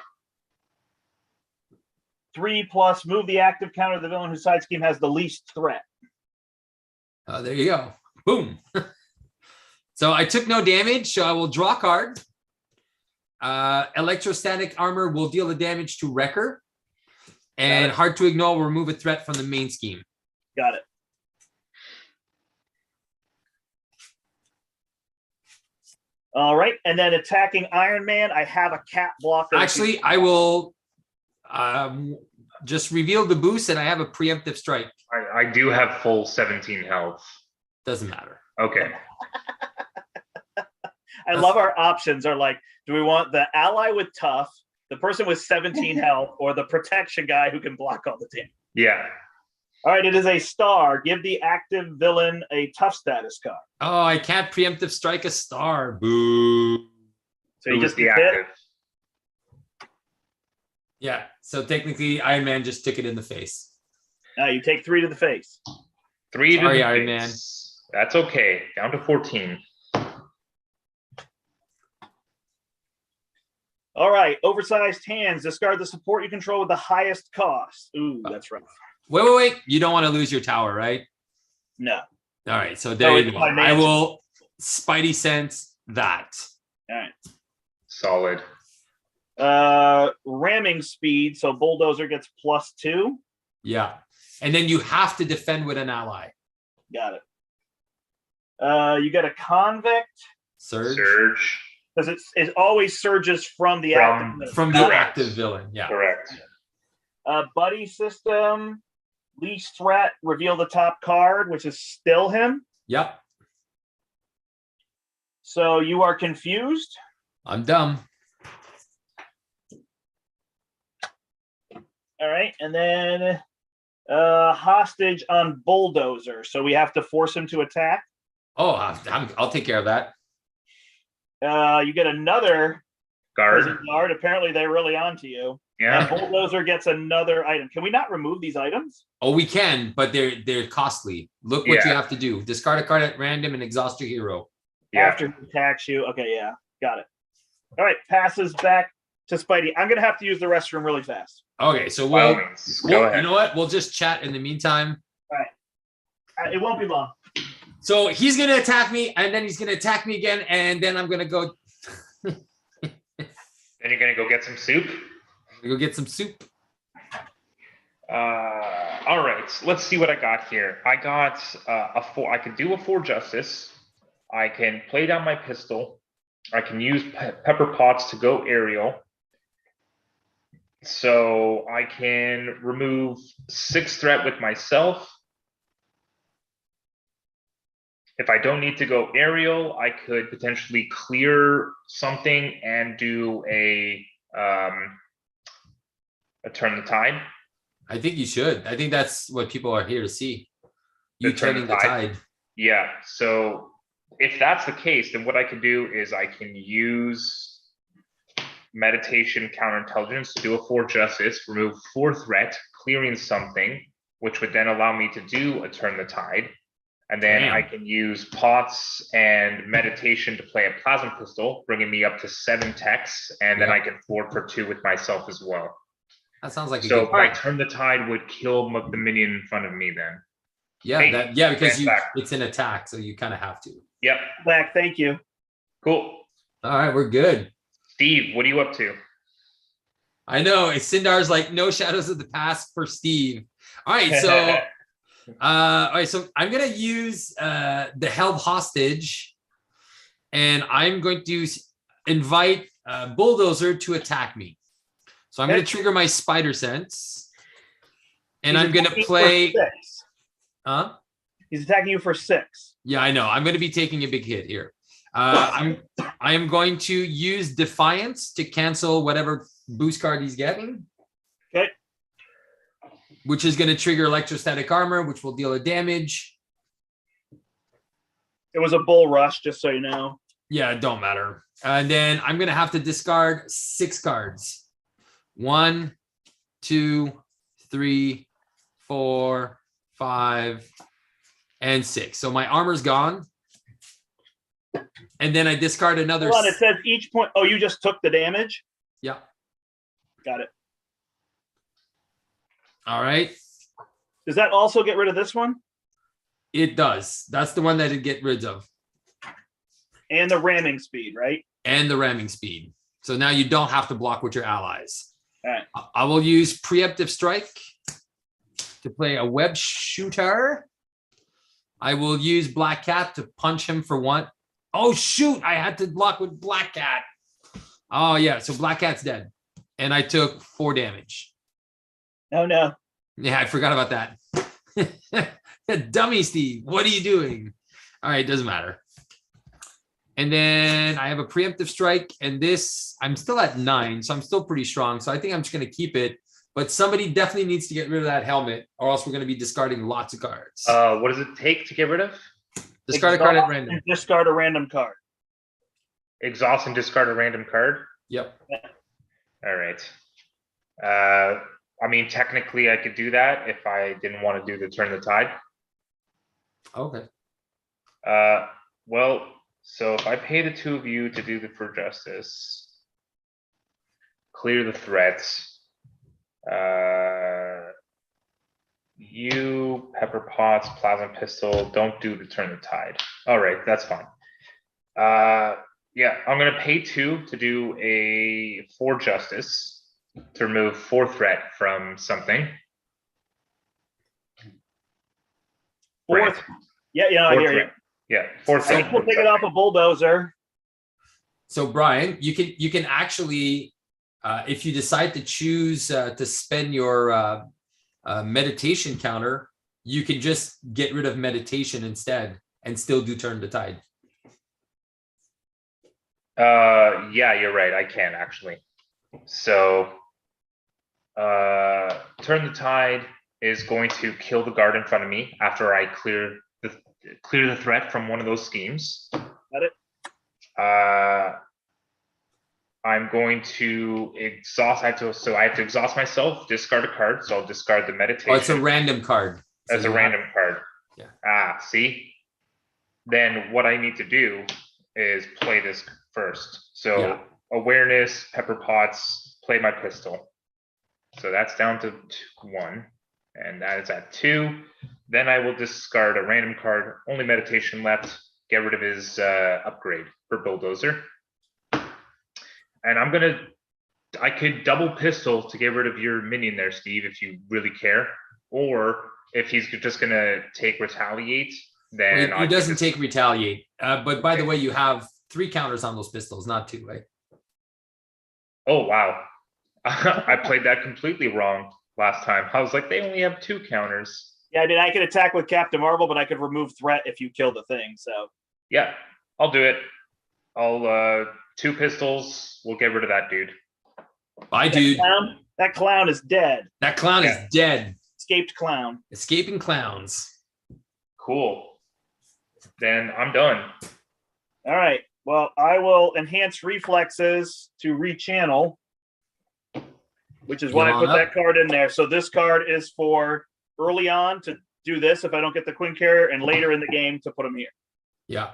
3+, move the active counter. The villain whose side scheme has the least threat. There you go. Boom. So I took no damage, so I will draw a card. Electrostatic armor will deal the damage to Wrecker. And hard to ignore will remove a threat from the main scheme. Got it. All right. And then attacking Iron Man, I have a cat blocker. Actually, I will just reveal the boost and I have a preemptive strike. I do have full 17 health. Doesn't matter. Okay. I love our options are like, do we want the ally with tough, the person with 17 health, or the protection guy who can block all the damage? Yeah. All right, it is a star. Give the active villain a tough status card. Oh, I can't preemptive strike a star. Boo. So you just the active. Yeah. So technically, Iron Man just took it in the face. You take 3 to the face. 3 to the Sorry, Iron face. Man. That's okay. Down to 14. All right, oversized hands. Discard the support you control with the highest cost. Ooh, that's rough. Wait. You don't want to lose your tower, right? No. All right. So there you go. I will Spidey sense that. All right. Solid. Ramming speed. So bulldozer gets +2. Yeah. And then you have to defend with an ally. Got it. You get a convict. Surge. Because it always surges from the active villain. From the active villain. Yeah. Correct. Buddy system. Least threat. Reveal the top card, which is still him. Yep. So you are confused. I'm dumb. All right. And then hostage on bulldozer. So we have to force him to attack. Oh, I'll take care of that. You get another guard. Apparently they're really onto you. Yeah. And bulldozer gets another item. Can we not remove these items? Oh, we can, but they're costly. Look what you have to do. Discard a card at random and exhaust your hero. Yeah. After he attacks you. Okay, yeah. Got it. All right, passes back to Spidey. I'm gonna have to use the restroom really fast. Okay, so Go ahead. You know what? We'll just chat in the meantime. All right. It won't be long. So he's gonna attack me, and then he's gonna attack me again, and then I'm gonna go. Then you're gonna go get some soup. Go get some soup. All right, let's see what I got here. I got a 4. I can do a 4 justice. I can play down my pistol. I can use pepper pots to go aerial. So I can remove 6 threat with myself. if I don't need to go aerial, I could potentially clear something and do a turn the tide. I think you should. I think that's what people are here to see. You The turn turning the the tide. tide. Yeah. So if that's the case, then what I can do is I can use meditation counterintelligence to do a 4 justice, remove 4 threat, clearing something, which would then allow me to do a turn the tide. And then Damn. I can use pots and meditation to play a plasma pistol, bringing me up to 7 techs, and then Yeah. I can 4 for 2 with myself as well. That sounds like a So good my plan. turn the tide would kill the minion in front of me then. Yeah, Hey, because Brandt's back. it's an attack, so you kind of have to. Yep. Back, thank you. Cool. All right, we're good. Steve, what are you up to? I know Sindar's like no shadows of the past for Steve. All right, so so I'm gonna use the held hostage, and I'm going to invite Bulldozer to attack me. So I'm gonna trigger my spider sense, and I'm gonna play. Huh? He's attacking you for 6. Yeah, I know. I'm going to be taking a big hit here. I am going to use Defiance to cancel whatever boost card he's getting. Okay. Which is going to trigger electrostatic armor, which will deal a damage. It was a bull rush, just so you know. Yeah, it don't matter. And then I'm going to have to discard 6 cards. 1, 2, 3, 4, 5, and 6. So my armor's gone. And then I discard another. Hold on, it says each point. Oh, you just took the damage? Yeah. Got it. All right. Does that also get rid of this one? It does. That's the one that it get rid of. And the ramming speed, right? And the ramming speed. So now you don't have to block with your allies. All right. I will use preemptive strike to play a web shooter. I will use Black Cat to punch him for 1. Oh, shoot. I had to block with Black Cat. Oh, yeah. So Black Cat's dead. And I took 4 damage. Oh, no. Yeah, I forgot about that. Dummy Steve, what are you doing? All right, doesn't matter. And then I have a preemptive strike. And this, I'm still at 9. So I'm still pretty strong. So I think I'm just going to keep it. But somebody definitely needs to get rid of that helmet, or else we're going to be discarding lots of cards. What does it take to get rid of? Discard a card at random. Discard a random card. Exhaust and discard a random card? Yep. All right. I mean, technically, I could do that if I didn't want to do the turn the tide. Okay. Well, so if I pay the 2 of you to do the for justice, clear the threats. You, Pepper Potts, Plasma Pistol, don't do the turn the tide. All right, that's fine. Yeah, I'm gonna pay 2 to do a 4 justice to remove 4 threat from something. 4th. Yeah, I hear you. Yeah, 4 threat. We'll take it off a Bulldozer. So Brian, you can actually, if you decide to choose to spend your meditation counter, you can just get rid of meditation instead and still do turn the tide. Yeah, you're right. I can actually. So, turn the tide is going to kill the guard in front of me after I clear the threat from one of those schemes. Got it. I'm going to exhaust. I have to exhaust myself, discard a card. So I'll discard the meditation. Oh, it's a random card. As a random card. Yeah. See? Then what I need to do is play this first. So awareness, Pepper Potts, play my pistol. So that's down to 1. And that is at 2. Then I will discard a random card, only meditation left, get rid of his upgrade for Bulldozer. And I could double pistol to get rid of your minion there, Steve, if you really care. Or if he's just gonna take retaliate, then he doesn't take retaliate. But by the way, you have 3 counters on those pistols, not 2, right? Oh, wow. I played that completely wrong last time. I was like, they only have 2 counters. Yeah, I mean, I could attack with Captain Marvel, but I could remove threat if you kill the thing. So Yeah, I'll do it. I'll 2 pistols. We'll get rid of that dude. Bye, dude. That clown is dead. That clown is dead. Escaped clown. Escaping clowns. Cool. Then I'm done. All right. Well, I will enhance reflexes to rechannel, which is why I put that card in there. So this card is for early on to do this if I don't get the Queen Carrier, and later in the game to put them here. Yeah.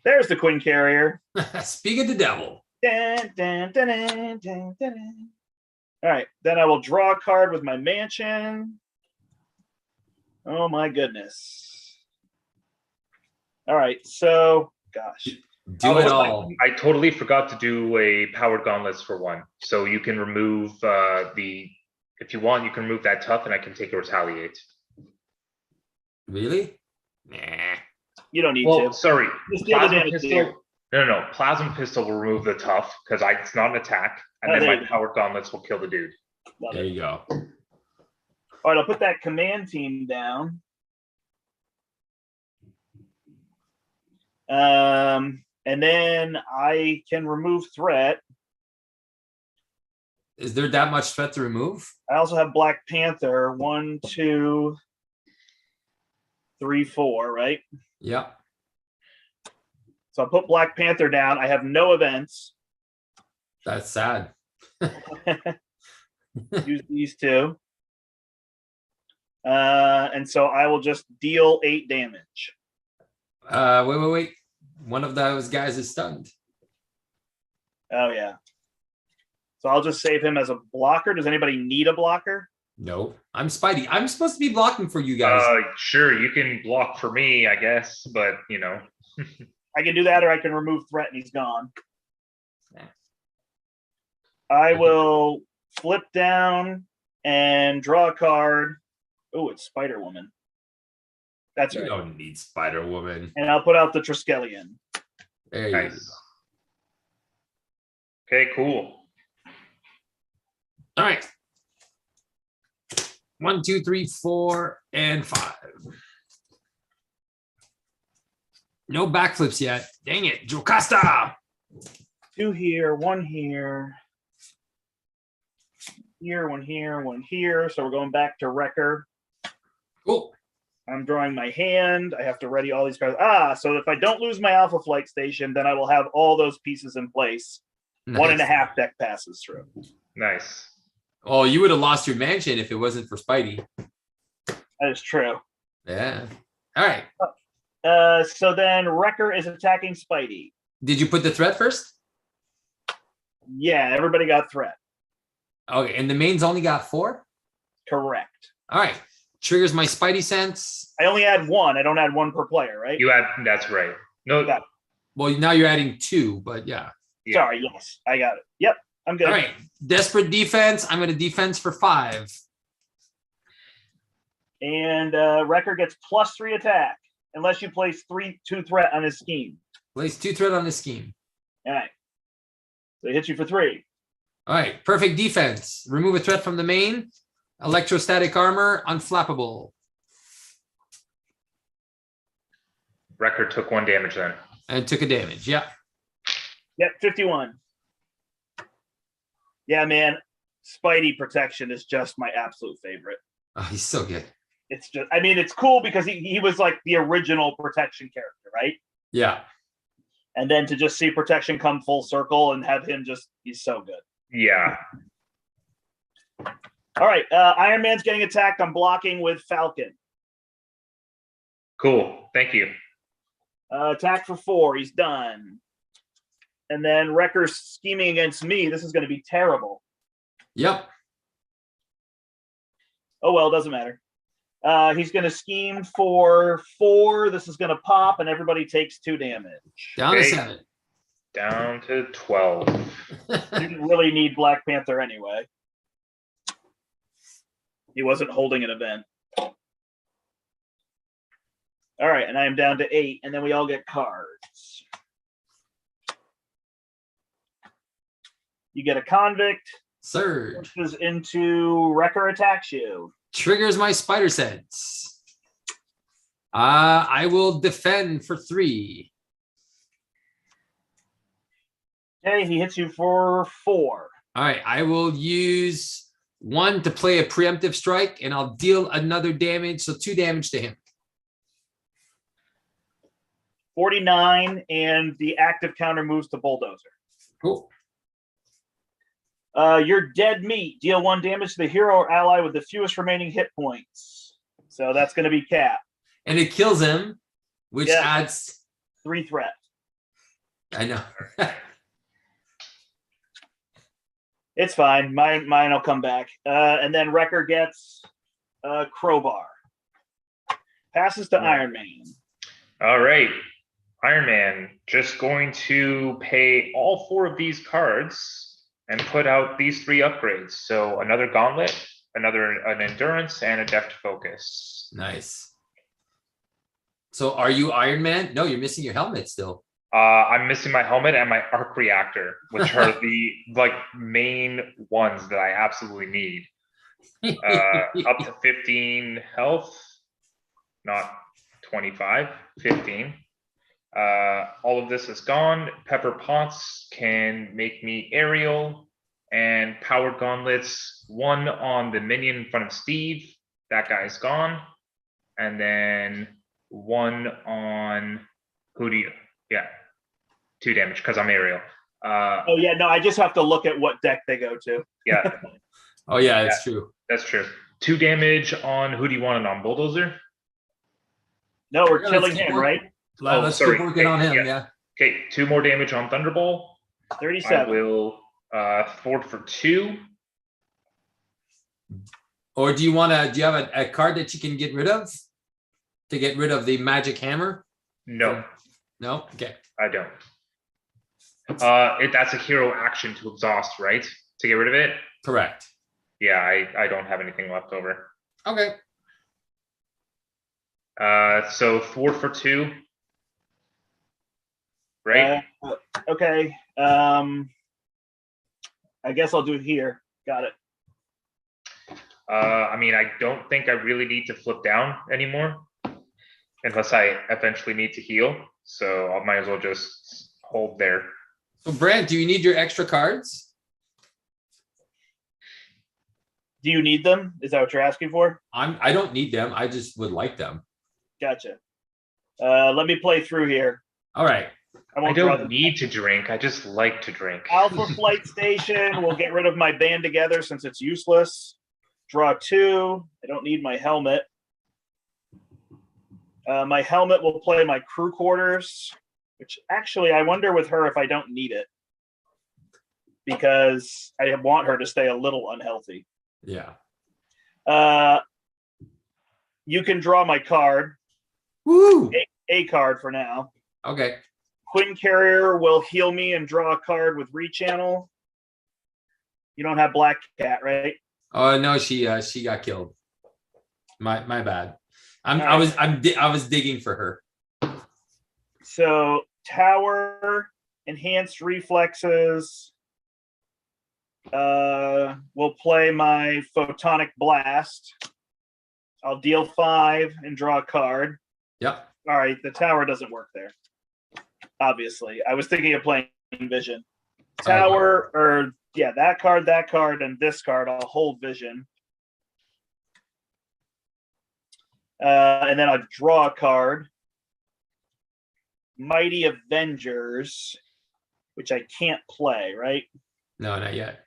There's the Queen Carrier. Speak of the devil. Dun, dun, dun, dun, dun, dun. All right. Then I will draw a card with my mansion. Oh, my goodness. All right. So, gosh. Do it all. I totally forgot to do a powered gauntlets for 1. So you can remove if you want, you can remove that tough and I can take a retaliate. Really? Nah. You don't need to. Sorry. Plasma pistol. No. Plasma pistol will remove the tough because it's not an attack. And then my powered gauntlets will kill the dude. Love there it. you go. All right, I'll put that command team down. And then I can remove threat. Is there that much threat to remove? I also have Black Panther. 1, 2, 3, 4, right? Yeah. So I'll put Black Panther down. I have no events. That's sad. Use these 2. And so I will just deal 8 damage. Wait. One of those guys is stunned. Oh, yeah. So I'll just save him as a blocker. Does anybody need a blocker? No, I'm Spidey. I'm supposed to be blocking for you guys. Sure, you can block for me, I guess, but you know. I can do that, or I can remove threat and he's gone. I will flip down and draw a card. Oh, it's Spider-Woman. That's you right. You don't need Spider-Woman. And I'll put out the Triskelion. There you go. Okay, cool. All right. 1, 2, 3, 4, and 5. No backflips yet. Dang it, Jocasta. 2 here, 1 here. Here, 1 here, 1 here. So we're going back to Wrecker. Cool. I'm drawing my hand. I have to ready all these cards. So if I don't lose my Alpha Flight Station, then I will have all those pieces in place. Nice. 1.5 deck passes through. Nice. Oh, you would have lost your mansion if it wasn't for Spidey. That is true. Yeah. All right. So then Wrecker is attacking Spidey. Did you put the threat first? Yeah, everybody got threat. Okay, and the main's only got 4? Correct. All right. Triggers my Spidey sense. I only add 1. I don't add 1 per player, right? That's right. No. Well, now you're adding 2, but yeah. Sorry, yes. I got it. Yep, I'm good. All right. Desperate defense. I'm going to defense for 5. And Wrecker gets +3 attack, unless you place 2 threat on his scheme. Place 2 threat on the scheme. All right. So he hits you for 3. All right. Perfect defense. Remove a threat from the main. Electrostatic armor, unflappable. Wrecker took 1 damage then. And took a damage. Yeah. Yep, 51. Yeah, man. Spidey protection is just my absolute favorite. Oh, he's so good. It's just, I mean, it's cool because he was like the original protection character, right? Yeah. And then to just see protection come full circle and have him he's so good. Yeah. All right. Iron Man's getting attacked. I'm blocking with Falcon. Cool. Thank you. Attack for 4. He's done. And then Wrecker's scheming against me. This is going to be terrible. Yep. Oh, well, doesn't matter. He's going to scheme for 4. This is going to pop, and everybody takes 2 damage. Down to 7. Down to 12. Didn't really need Black Panther anyway. He wasn't holding an event. All right, and I am down to 8, and then we all get cards. You get a convict. Surge. Pushes into Wrecker attacks you. Triggers my spider sense. I will defend for 3. Okay, he hits you for 4. All right, I will use 1 to play a preemptive strike, and I'll deal another damage, so 2 damage to him. 49, and the active counter moves to Bulldozer. Cool. You're dead meat. Deal 1 damage to the hero or ally with the fewest remaining hit points. So that's going to be Cap. And it kills him, which adds 3 threat. I know. It's fine. Mine will come back. And then Wrecker gets Crowbar. Passes to Iron Man. All right. Iron Man just going to pay all 4 of these cards and put out these 3 upgrades. So another gauntlet, an endurance, and a deft focus. Nice. So are you Iron Man? No, you're missing your helmet still. I'm missing my helmet and my arc reactor, which are the main ones that I absolutely need. Up to 15 health, not 25, 15. All of this is gone. Pepper Pots can make me aerial, and power gauntlets, 1 on the minion in front of Steve. That guy's gone. And then 1 on yeah, 2 damage because I'm aerial. I just have to look at what deck they go to. Yeah. Oh yeah, it's true. That's true. 2 damage on who do you want it on? Bulldozer? No, we're killing him, right? Let's keep working on him, yeah. Okay, 2 more damage on Thunderball. 37. I will thwart for 2. Or do you have a card that you can get rid of? To get rid of the magic hammer? No. No? Okay. I don't. That's a hero action to exhaust, right? To get rid of it? Correct. Yeah, I don't have anything left over. Okay. So thwart for 2. Right? Okay. I guess I'll do it here. Got it. I mean, I don't think I really need to flip down anymore. Unless I eventually need to heal. So I might as well just hold there. So Brandt, do you need your extra cards? Do you need them? Is that what you're asking for? I don't need them. I just would like them. Gotcha. Let me play through here. All right. I don't need to drink. I just like to drink. Alpha Flight Station. We'll get rid of my band together since it's useless. Draw 2. I don't need my helmet. My helmet will play my crew quarters, which actually I wonder with her if I don't need it. Because I want her to stay a little unhealthy. Yeah. You can draw my card. Woo! A card for now. Okay. Quinn Carrier will heal me and draw a card with rechannel. You don't have Black Cat, right? Oh no, she got killed. My bad. I was digging for her. So Tower, enhanced reflexes. Will play my Photonic Blast. I'll deal 5 and draw a card. Yep. All right, the Tower doesn't work there. Obviously, I was thinking of playing Vision. Tower, that card, and this card. I'll hold Vision. And then I'll draw a card. Mighty Avengers, which I can't play, right? No, not yet.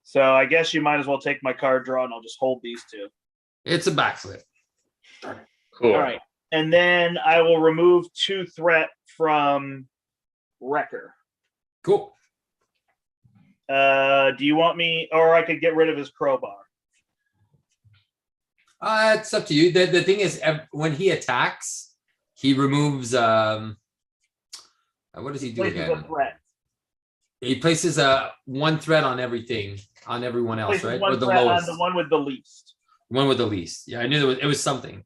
So I guess you might as well take my card draw and I'll just hold these 2. It's a backflip. Cool. All right. And then I will remove 2 threat from Wrecker. Cool. Do you want me, or I could get rid of his crowbar? It's up to you. The thing is, when he attacks, he removes. What does he do again? He places 1 threat on everything, on everyone else, right? Or the lowest. On the one with the least. One with the least. Yeah, I knew it was something.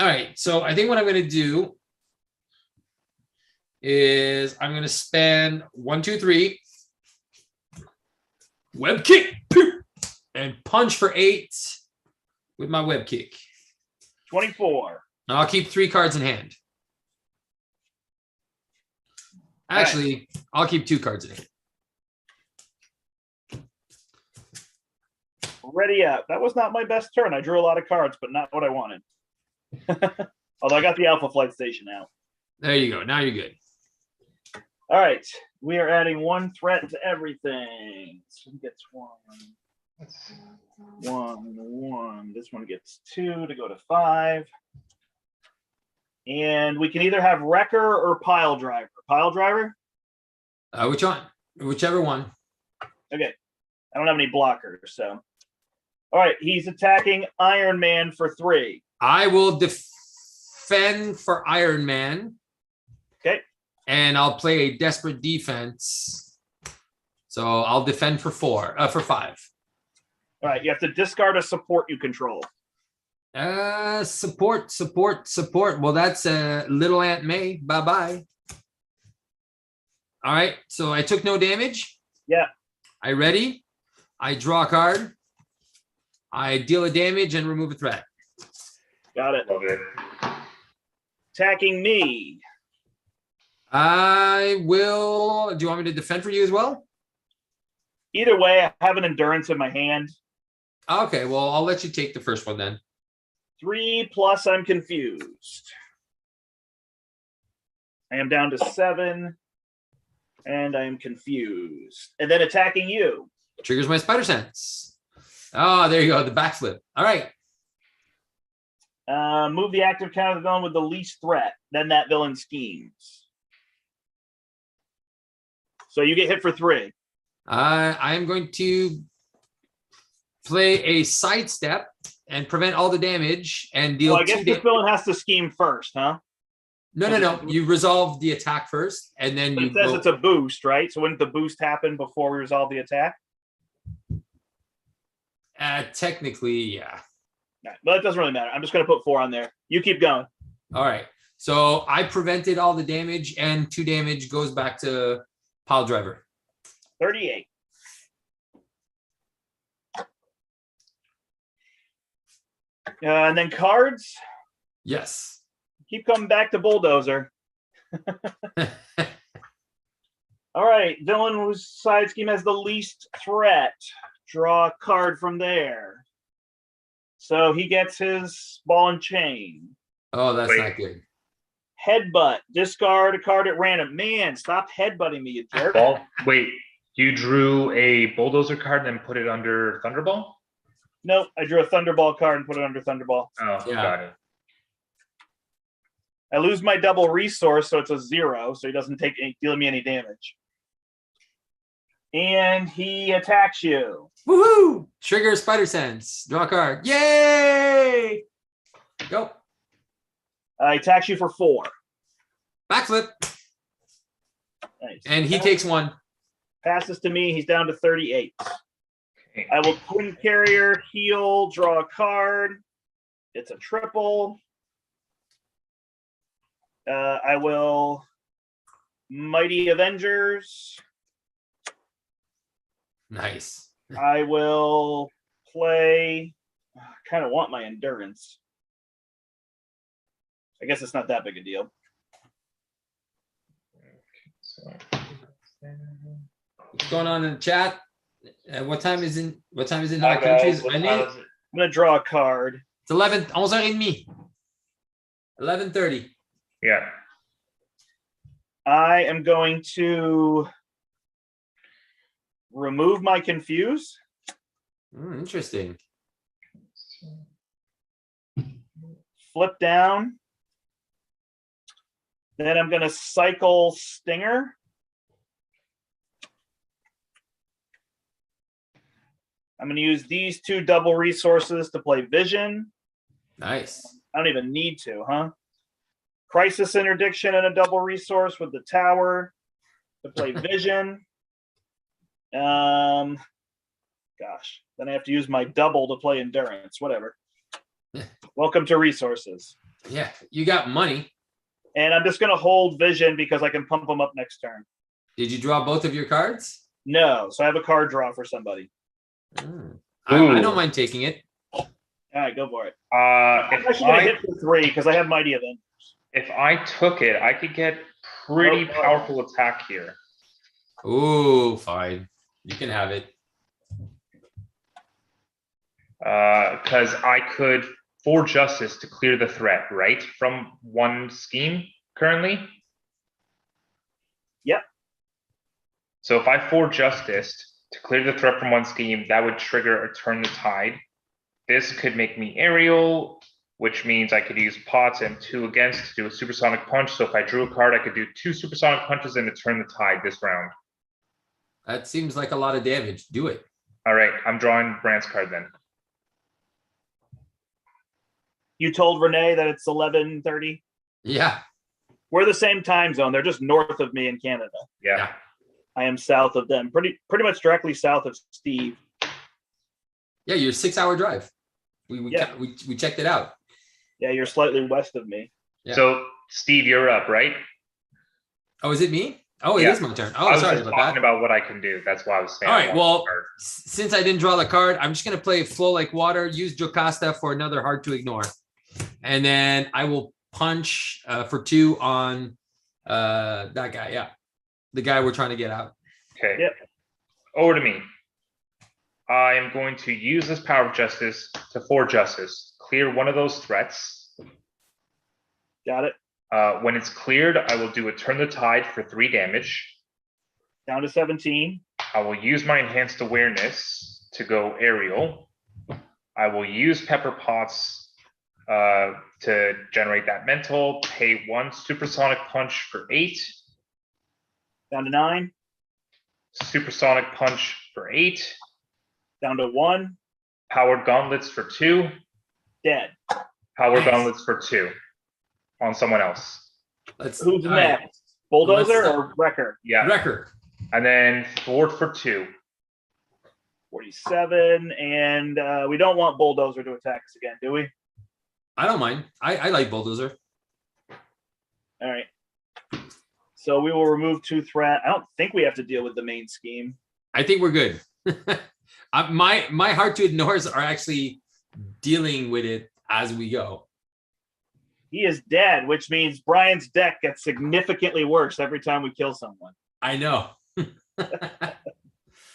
All right, so I think what I'm going to do is I'm going to spend 1, 2, 3 Web kick. Pew! And punch for 8 with my web kick. 24. I'll keep 3 cards in hand. Actually, I'll keep 2 cards in hand. Ready up. That was not my best turn. I drew a lot of cards, but not what I wanted. Although I got the Alpha Flight Station out. There you go. Now you're good. All right. We are adding 1 threat to everything. This one gets 1. 1. This one gets 2 to go to 5. And we can either have Wrecker or Pile Driver. Pile Driver? Which one? Whichever one. Okay. I don't have any blockers, so. All right. He's attacking Iron Man for 3. I will defend for Iron Man. Okay. And I'll play a desperate defense. So I'll defend for 5. All right. You have to discard a support you control. Support. Well, that's Little Aunt May. Bye-bye. All right. So I took no damage. Yeah. I ready. I draw a card. I deal a damage and remove a threat. Got it. Love it. Attacking me. I will. Do you want me to defend for you as well? Either way, I have an endurance in my hand. Okay. Well, I'll let you take the first one then. 3 plus I'm confused. I am down to 7. And I am confused. And then attacking you. Triggers my spider sense. Oh, there you go. The backflip. All right. Move the active counter of the villain with the least threat. Then that villain schemes. So you get hit for 3. I am going to play a sidestep and prevent all the damage and deal. Well, I guess this villain has to scheme first, huh? No. You resolve the attack first, and then But it says it's a boost, right? So wouldn't the boost happen before we resolve the attack? Technically, yeah. No, but it doesn't really matter. I'm just going to put 4 on there. You keep going. All right. So I prevented all the damage, and 2 damage goes back to Pile Driver. 38. And then cards. Yes. Keep coming back to Bulldozer. All right. Villain whose side scheme has the least threat. Draw a card from there. So he gets his ball and chain. Oh, that's not good. Headbutt. Discard a card at random. Man, stop headbutting me, you jerk. Wait, you drew a Bulldozer card and then put it under Thunderball? Nope. I drew a Thunderball card and put it under Thunderball. Oh, Yeah. got it. I lose my double resource, so it's a 0, so he doesn't deal me any damage. And he attacks you. Woohoo! Trigger spider sense. Draw a card. Yay! Go. He attacks you for 4. Backflip. Nice. And he takes 1. Passes to me. He's down to 38. Okay. I will Twin Carrier, heal, draw a card. It's a triple. I will Mighty Avengers. Nice. I will play. I kind of want my endurance. I guess it's not that big a deal. What's going on in the chat? What time is in other countries? I'm gonna draw a card. It's 11:30. 11:30. Yeah. I am going to remove my confuse. Interesting. Flip down. Then I'm going to cycle Stinger. I'm going to use these 2 double resources to play Vision. Nice. I don't even need to, huh? Crisis Interdiction and a double resource with the Tower to play Vision. Gosh, then I have to use my double to play Endurance. Whatever. Welcome to resources. Yeah, you got money. And I'm just going to hold Vision because I can pump them up next turn. Did you draw both of your cards? No, so I have a card draw for somebody. I don't mind taking it. All right, go for it. If I should get hit for 3 because I have Mighty Avengers. If I took it, I could get pretty powerful attack here. Ooh, fine. You can have it. Because I could for justice to clear the threat, right? From one scheme currently. Yep. So if I for justice to clear the threat from one scheme, that would trigger a turn the tide. This could make me aerial, which means I could use pots and 2 against to do a supersonic punch. So if I drew a card, I could do 2 supersonic punches and to turn the tide this round. That seems like a lot of damage. Do it. All right, I'm drawing Brandt's card then. You told Renee that it's 11:30? Yeah. We're the same time zone. They're just north of me in Canada. Yeah. I am south of them, pretty much directly south of Steve. Yeah, you're a 6-hour drive. We checked it out. Yeah, you're slightly west of me. Yeah. So Steve, you're up, right? Oh, is it me? Oh, it is my turn. Oh, I was sorry just about talking that. about what I can do. That's why I was saying. All right. Well, since I didn't draw the card, I'm just gonna play Flow Like Water. Use Jocasta for another hard to ignore, and then I will punch for 2 on that guy. Yeah, the guy we're trying to get out. Okay. Yep. Over to me. I am going to use this power of justice to for justice. Clear one of those threats. Got it. When it's cleared, I will do a turn the tide for 3 damage. Down to 17. I will use my enhanced awareness to go aerial. I will use pepper pots to generate that mental. Pay 1 supersonic punch for 8. Down to 9. Supersonic punch for 8. Down to 1. Powered gauntlets for 2. Dead. Powered gauntlets for 2 on someone else. Who's next? Bulldozer or Wrecker? Yeah. Wrecker. And then Ford for 2. 47. And we don't want Bulldozer to attack us again, do we? I don't mind. I like Bulldozer. All right. So we will remove 2 threat. I don't think we have to deal with the main scheme. I think we're good. My hard to ignores are actually dealing with it as we go. He is dead, which means Brian's deck gets significantly worse every time we kill someone. I know. It's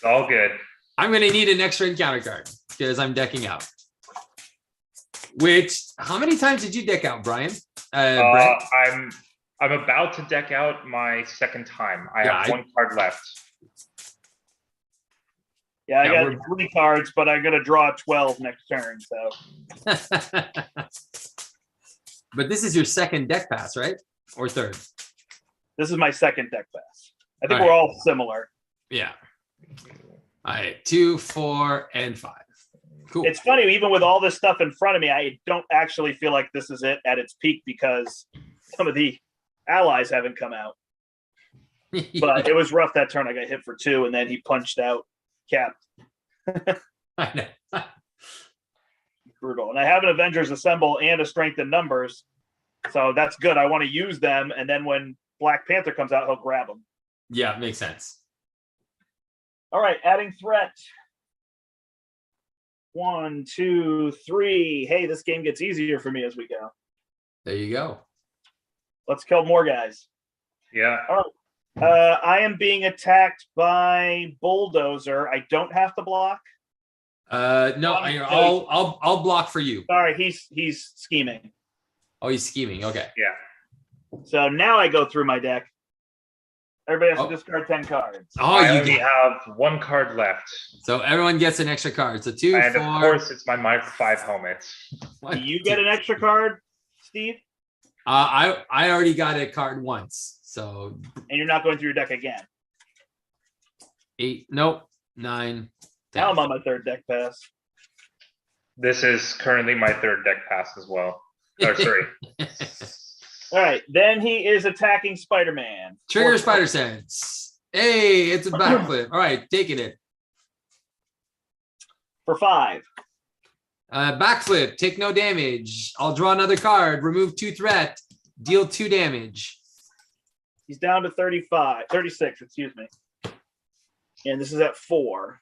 all good. I'm going to need an extra encounter card because I'm decking out. Which, how many times did you deck out, Brian? Brent? I'm about to deck out my second time. I have 1 card left. Yeah, I got 3 cards, but I'm going to draw 12 next turn. So, but this is your second deck pass, right? Or third? This is my second deck pass. I think we're all similar. Yeah. All right, 2, 4, and 5. Cool. It's funny, even with all this stuff in front of me, I don't actually feel like this is it at its peak because some of the allies haven't come out. But it was rough that turn. I got hit for 2, and then he punched out Cap. I know. Brutal. And I have an Avengers Assemble and a Strength in Numbers, so that's good. I want to use them, and then when Black Panther comes out, he'll grab them. Yeah, makes sense. All right, adding threat. 1, 2, 3. Hey, this game gets easier for me as we go. There you go. Let's kill more guys. Yeah. All right. I am being attacked by Bulldozer. I don't have to block. No, I'll block for you. Sorry, he's scheming. Oh, he's scheming. Okay. Yeah. So now I go through my deck. Everybody has to discard 10 cards. Oh, I only have 1 card left. So everyone gets an extra card. So 2, and 4. Of course, it's my Mark 5 helmet. Do you get an extra card, Steve? I already got a card once. So. And you're not going through your deck again. 8. Nope. 9. 10. Now I'm on my 3rd deck pass. This is currently my 3rd deck pass as well. Or sorry. All right, then he is attacking Spider-Man. Trigger Spider Sense. Hey, it's a backflip. All right, taking it. For 5. Backflip, take no damage. I'll draw another card, remove 2 threat, deal 2 damage. He's down to 36, excuse me. And this is at 4.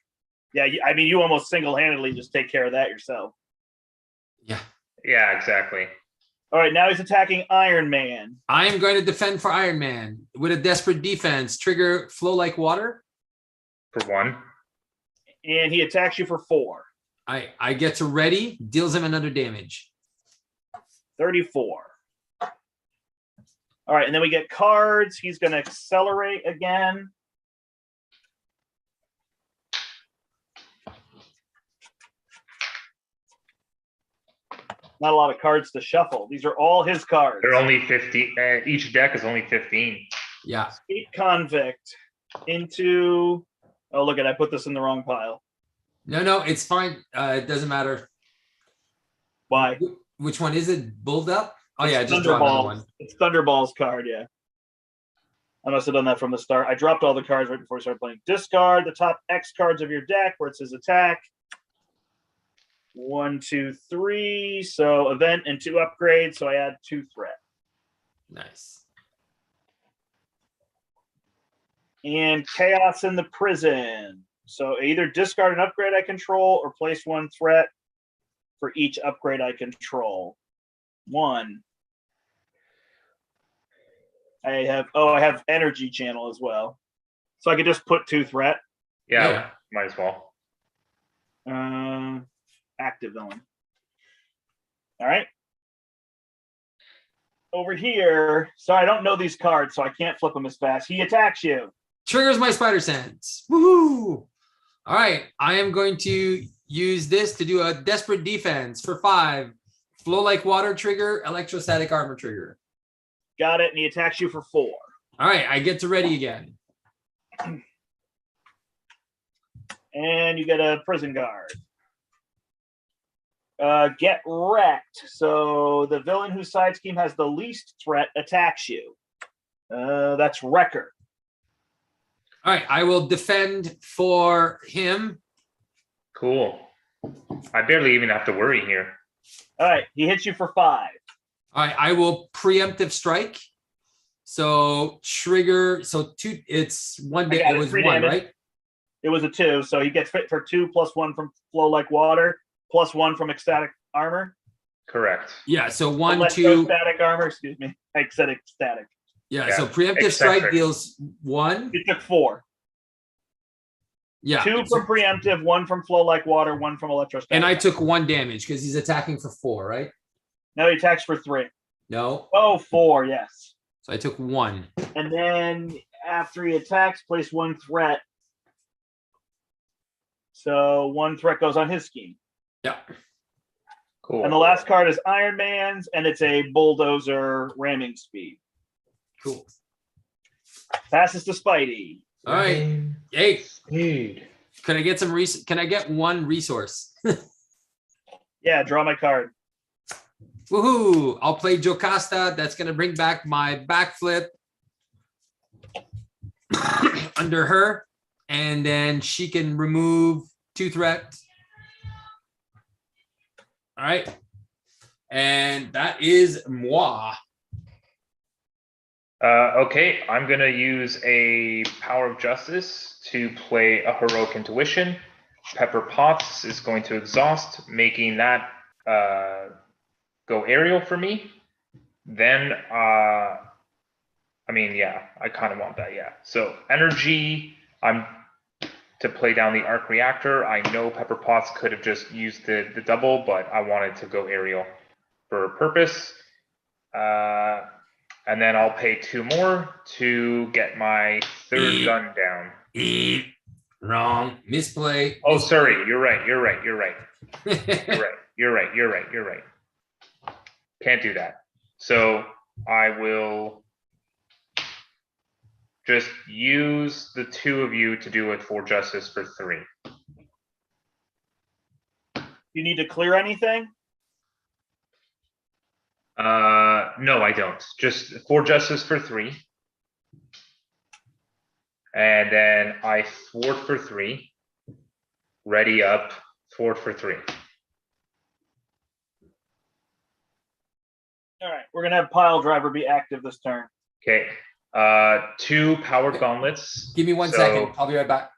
Yeah, I mean, you almost single-handedly just take care of that yourself. Yeah. Yeah, exactly. All right, now he's attacking Iron Man. I am going to defend for Iron Man with a desperate defense. Trigger flow like water. For 1. And he attacks you for 4. I get to ready, deals him another damage. 34. All right, and then we get cards. He's going to accelerate again. Not a lot of cards to shuffle. These are all his cards. They're only 50. Each deck is only 15. Yeah. Escape convict into. Oh, look at I put this in the wrong pile. No, it's fine. It doesn't matter. Why? Which one is it? Bulled up? Oh It's yeah, just draw another one. It's Thunderball's card, yeah. I must have done that from the start. I dropped all the cards right before we started playing. Discard the top X cards of your deck where it says attack. 1, 2, 3. So event and 2 upgrades. So I add 2 threat. Nice. And chaos in the prison. So either discard an upgrade I control or place 1 threat for each upgrade I control. 1. I have energy channel as well. So I could just put 2 threat. Yeah, might as well. Active villain. All right. Over here. So I don't know these cards, so I can't flip them as fast. He attacks you. Triggers my spider sense. Woohoo! All right, I am going to use this to do a desperate defense for 5. Flow like water trigger, electrostatic armor trigger. Got it, and he attacks you for 4. All right, I get to ready again. And you get a prison guard. Get wrecked. So the villain whose side scheme has the least threat attacks you. That's Wrecker. All right, I will defend for him. Cool. I barely even have to worry here. All right, he hits you for 5. All right, I will preemptive strike. So trigger. So 2. It's 1 day. It was 1, damage. right? It was a 2, so he gets fit for 2 plus 1 from flow like water, plus 1 from ecstatic armor. Correct. Yeah. So 1, 2. Static armor. Excuse me. I said ecstatic. Yeah. So preemptive strike deals 1. He took 4. Yeah. 2 from preemptive, 1 from flow like water, 1 from electrostatic. And I took 1 damage because he's attacking for 4, right? No, he attacks for 3. No. Oh, 4, yes. So I took 1. And then after he attacks, place 1 threat. So 1 threat goes on his scheme. Yeah. Cool. And the last card is Iron Man's, and it's a bulldozer ramming speed. Cool. Passes to Spidey. All right. Hey, Dude. can I get some can I get 1 resource? Yeah, draw my card. Woohoo! I'll play Jocasta. That's gonna bring back my backflip under her, and then she can remove 2 threats. All right, and that is moi. Okay, I'm gonna use a Power of Justice to play a Heroic Intuition. Pepper Potts is going to exhaust, making that go aerial for me. Then, I mean, yeah, I kind of want that, yeah. So energy, I'm to play down the arc reactor. I know Pepper Potts could have just used the double, but I wanted to go aerial for a purpose. And then I'll pay 2 more to get my 3rd gun down. Wrong. Misplay. Oh, sorry. You're right. You're right. You're right. You're right. Can't do that. So I will just use the 2 of you to do it for justice for 3. You need to clear anything? No, I don't. Just for justice for 3. And then I thwart for 3. Ready up, thwart for 3. All right, we're gonna have Pile Driver be active this turn. Okay. 2 powered gauntlets. Give me 1 second. I'll be right back.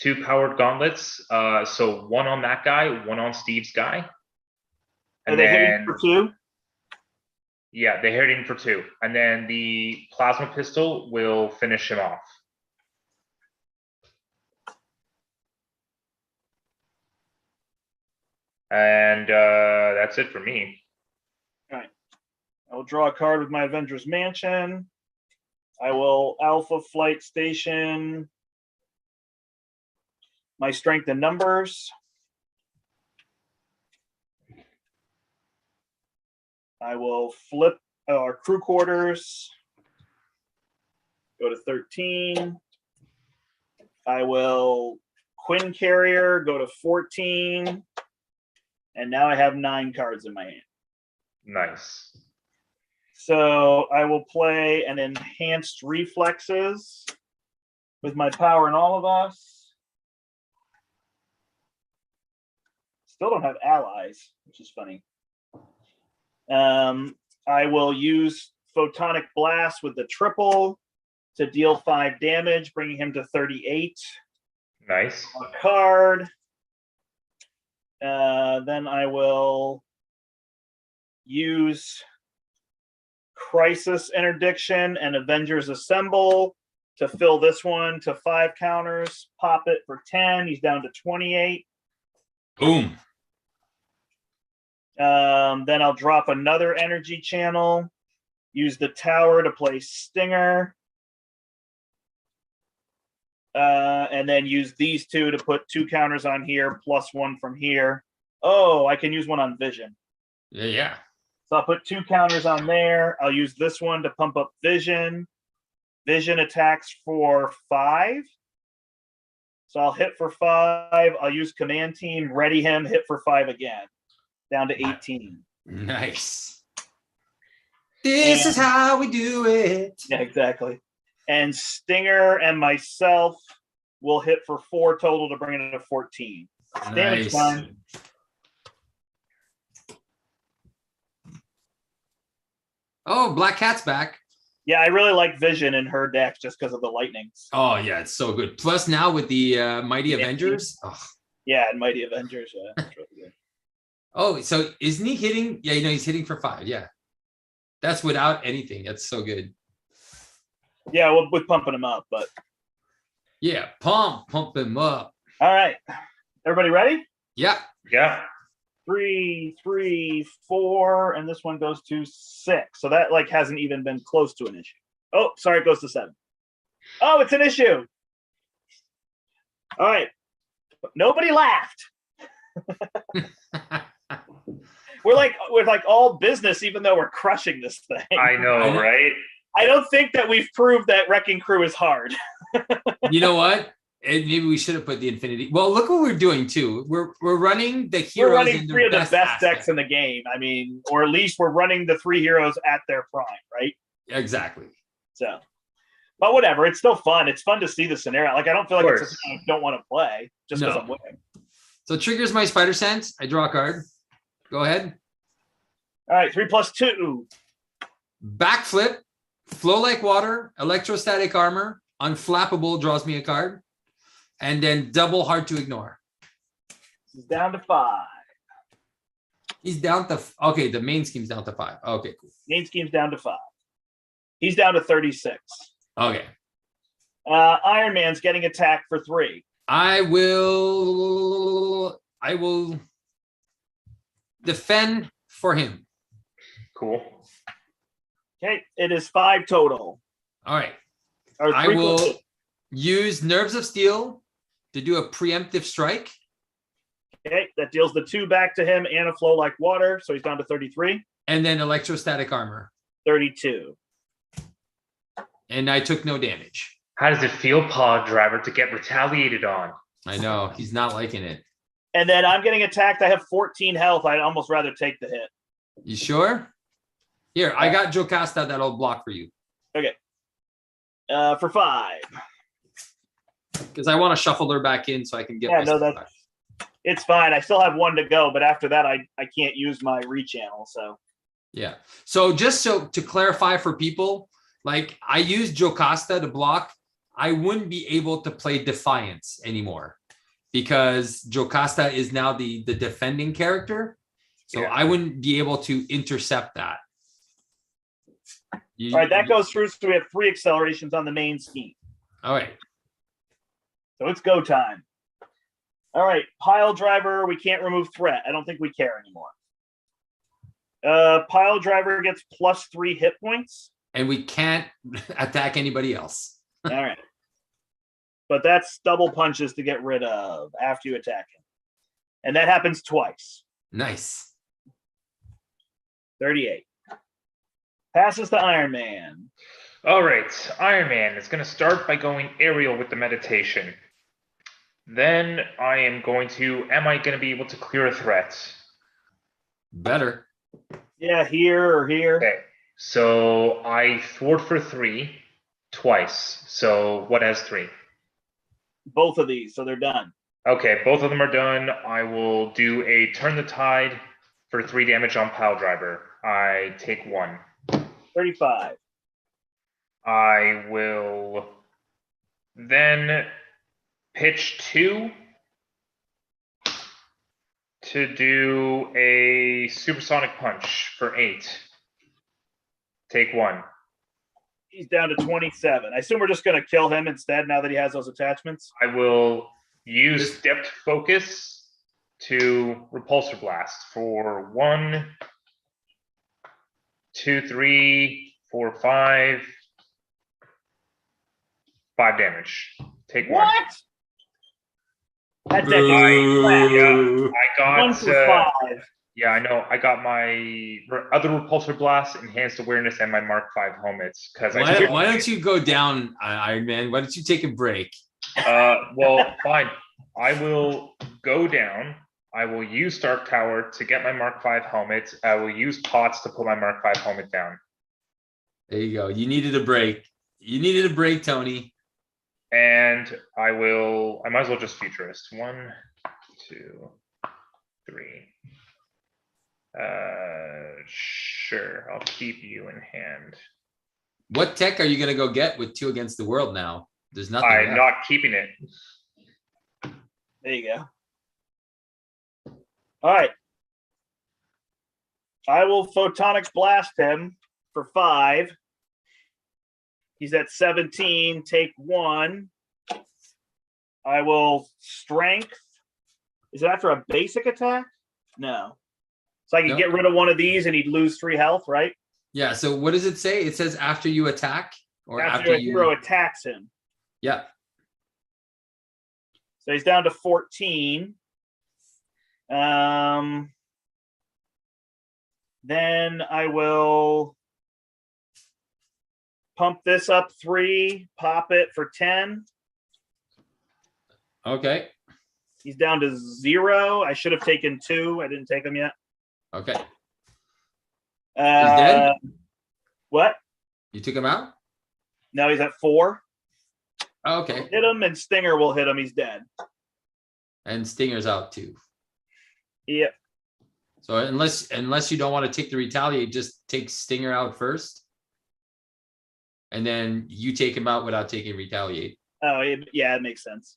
2 powered gauntlets. So 1 on that guy, 1 on Steve's guy. And they hitting for 2? Yeah, they're hitting for 2. And then the plasma pistol will finish him off. And that's it for me. All right. I will draw a card with my Avengers Mansion. I will Alpha Flight Station my strength in numbers. I will flip our crew quarters. Go to 13. I will Quinn Carrier, go to 14. And now I have 9 cards in my hand. Nice. So I will play an Enhanced Reflexes with my Power in All of Us. Still don't have allies, which is funny. I will use Photonic Blast with the triple to deal 5 damage, bringing him to 38. Nice. A card. Then I will use Crisis Interdiction and Avengers Assemble to fill this one to 5 counters. Pop it for 10. He's down to 28. Boom. Then I'll drop another energy channel. Use the tower to play Stinger. And then use these 2 to put 2 counters on here, plus 1 from here. Oh, I can use one on Vision. Yeah. So I'll put 2 counters on there. I'll use this one to pump up Vision. Vision attacks for 5. So I'll hit for 5. I'll use Command Team, ready him, hit for 5 again. Down to 18. Nice. This is how we do it. Yeah, exactly. And Stinger and myself will hit for 4 total to bring it to 14. Nice. Damage time. Oh, Black Cat's back. Yeah, I really like Vision in her deck just because of the lightnings. Oh, yeah, it's so good. Plus now with the Mighty Avengers. Oh. Yeah, and Mighty Avengers. Yeah, that's really good. Oh, so isn't he hitting? Yeah, he's hitting for 5. Yeah. That's without anything. That's so good. Yeah, well, with pumping him up, but. Yeah, pump him up. All right. Everybody ready? Yeah. Yeah. 3, 3, 4, and this one goes to 6. So that hasn't even been close to an issue. Oh, sorry, it goes to 7. Oh, it's an issue. All right. Nobody laughed. We're like all business, even though we're crushing this thing. I know, right? I don't think that we've proved that Wrecking Crew is hard. You know what? And maybe we should have put the Infinity. Well, look what we're doing too. We're running the heroes. We're running 3 of the best aspect. decks in the game. I mean, or at least we're running the 3 heroes at their prime, right? Exactly. So, but whatever. It's still fun. It's fun to see the scenario. I don't feel like it's something I don't want to play just because I'm winning. So triggers my Spider Sense. I draw a card. Go ahead. All right, 3+2. Backflip, flow like water, electrostatic armor, unflappable draws me a card, and then double hard to ignore. He's down to 5. He's down to okay. The main scheme's down to 5. Okay, cool. Main scheme's down to 5. He's down to 36. Okay. Iron Man's getting attacked for 3. I will defend for him. Cool. Okay, it is 5 total. All right. Or I will use Nerves of Steel to do a preemptive strike. Okay, that deals the 2 back to him and a flow like water, so he's down to 33. And then electrostatic armor. 32. And I took no damage. How does it feel, Pod Driver, to get retaliated on? I know. He's not liking it. And then I'm getting attacked. I have 14 health. I'd almost rather take the hit. You sure? Here, I got Jocasta that'll block for you. Okay. For 5. Because I want to shuffle her back in so I can get back. It's fine. I still have 1 to go, but after that, I can't use my rechannel. So yeah. So just to clarify for people, like I used Jocasta to block. I wouldn't be able to play Defiance anymore because Jocasta is now the defending character. So I wouldn't be able to intercept that. All right, that goes through. So we have 3 accelerations on the main scheme. All right. So it's go time. All right, pile driver. We can't remove threat. I don't think we care anymore. Pile driver gets +3 hit points. And we can't attack anybody else. All right. But that's double punches to get rid of after you attack him. And that happens twice. Nice. 38. Passes to Iron Man. All right, Iron Man is going to start by going aerial with the meditation. Then I am going to, am I going to be able to clear a threat? Better. Yeah, here or here. Okay, so I thwart for 3 twice. So what has 3? Both of these, so they're done. Okay, both of them are done. I will do a turn the tide for 3 damage on pile driver. I take 1. 35. I will then pitch 2 to do a supersonic punch for 8. Take 1. He's down to 27. I assume we're just going to kill him instead now that he has those attachments. I will use depth focus to repulsor blast for 1, 2, 3, 4, 5 damage. Take 1. What? That deck I got 1 for 5. Yeah, I know. I got my other repulsor blast, enhanced awareness, and my Mark V helmets. Because why don't you go down, Iron Man? Why don't you take a break? Well, fine. I will go down. I will use Stark Tower to get my Mark V helmet. I will use pots to put my Mark V helmet down. There you go. You needed a break. You needed a break, Tony. And I might as well just futurist. 1, 2, 3. Sure. I'll keep you in hand. What tech are you going to go get with 2 against the world now? There's nothing. I'm not keeping it. There you go. All right. I will photonics blast him for 5. He's at 17. Take 1. I will strength. Is it after a basic attack? No. So I can get rid of one of these and he'd lose 3 health, right? Yeah. So what does it say? It says after you attack or after a hero attacks him. Yeah. So he's down to 14. Then I will pump this up 3, pop it for 10. Okay. He's down to 0. I should have taken 2. I didn't take them yet. Okay. He's dead? What? You took him out? No, he's at 4. Okay. Hit him and Stinger will hit him. He's dead. And Stinger's out too. Yep. So unless you don't want to take the retaliate, just take Stinger out first. And then you take him out without taking retaliate. Oh, yeah, it makes sense.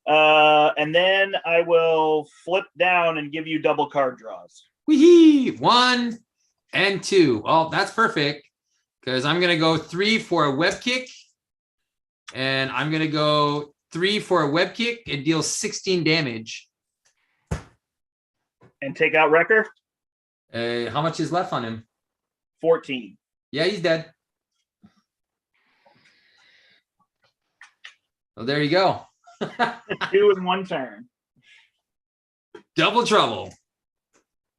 And then I will flip down and give you double card draws. Wee 1 and 2. Oh, that's perfect. Because I'm going to go 3 for a web kick. And I'm going to go 3 for a web kick. It deals 16 damage. And take out Wrecker? How much is left on him? 14. Yeah, he's dead. Well, there you go. 2 in 1 turn. Double trouble.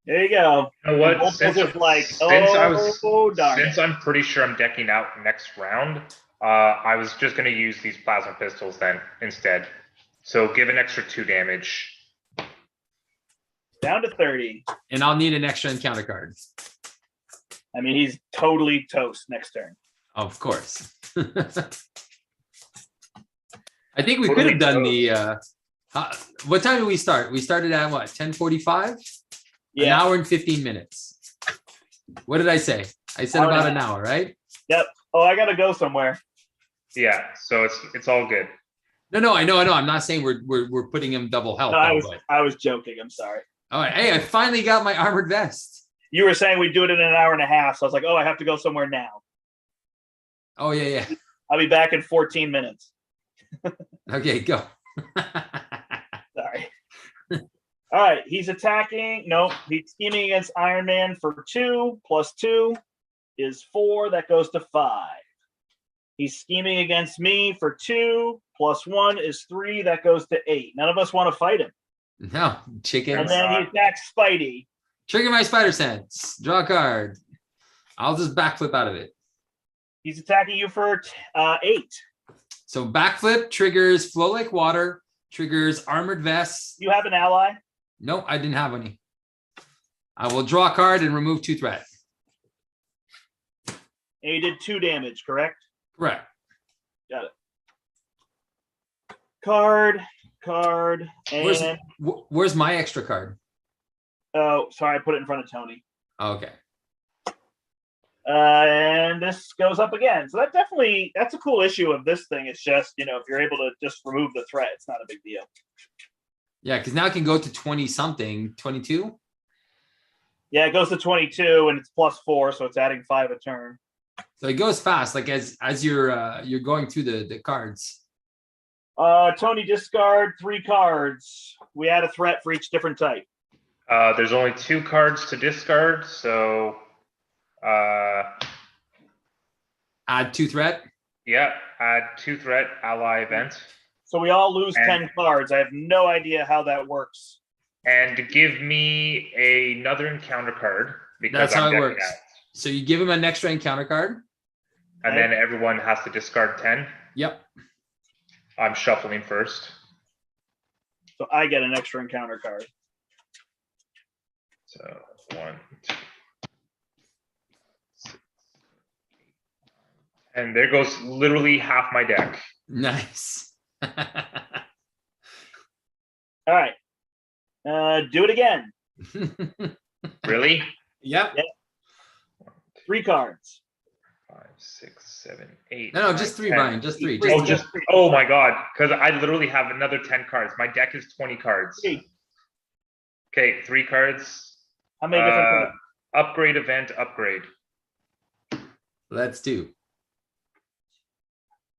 There you go. You know what? Since I'm pretty sure I'm decking out next round, I was just going to use these plasma pistols then instead. So give an extra 2 damage. Down to 30. And I'll need an extra encounter card. I mean, he's totally toast next turn. Of course. I think we could have done the what time did we start? We started at what, 10:45? Yeah. An hour and 15 minutes. What did I say? I said about an hour, right? Yep. Oh, I gotta go somewhere. Yeah, so it's all good. No, I know. I'm not saying we're putting him double health. No, But I was joking. I'm sorry. all right. Hey, I finally got my armored vest. You were saying we'd do it in an hour and a half, so I was like, oh, I have to go somewhere now. Oh yeah. I'll be back in 14 minutes. Okay, go. Sorry. All right, he's attacking. No, he's scheming against Iron Man for 2 + 2 is 4. That goes to 5. He's scheming against me for 2 + 1 is 3. That goes to 8. None of us want to fight him. No, chicken. And then he attacks Spidey. Trigger my spider sense. Draw a card. I'll just backflip out of it. He's attacking you for 8. So backflip triggers flow like water, triggers armored vests. You have an ally? Nope, I didn't have any. I will draw a card and remove 2 threat. And you did 2 damage, correct? Correct. Got it. Card, and Where's my extra card? oh, sorry, I put it in front of Tony. Okay. And this goes up again. So that's a cool issue of this thing. It's just, if you're able to just remove the threat, it's not a big deal. Yeah, because now it can go to 20 something, 22. Yeah, it goes to 22 and it's +4, so it's adding 5 a turn. So it goes fast, like as you're going through the cards. Tony, discard 3 cards. We add a threat for each different type. There's only 2 cards to discard, so Add 2 threat. yeah, add 2 threat ally event. So we all lose 10 cards. I have no idea how that works. And give me another encounter card because That's how I'm it decking works. out. So you give him an extra encounter card. And then everyone has to discard 10. Yep. I'm shuffling first. So I get an extra encounter card. So 1, 2. And there goes literally half my deck. Nice. All right. Do it again. Really? Yep. 3 cards. 5, 6, 7, 8. No, just 3, 10. Brian. Just 3. Oh, oh my god! Because I literally have another 10 cards. My deck is 20 cards. 3. Okay, 3 cards. How many different cards? Upgrade event. Upgrade. Let's do.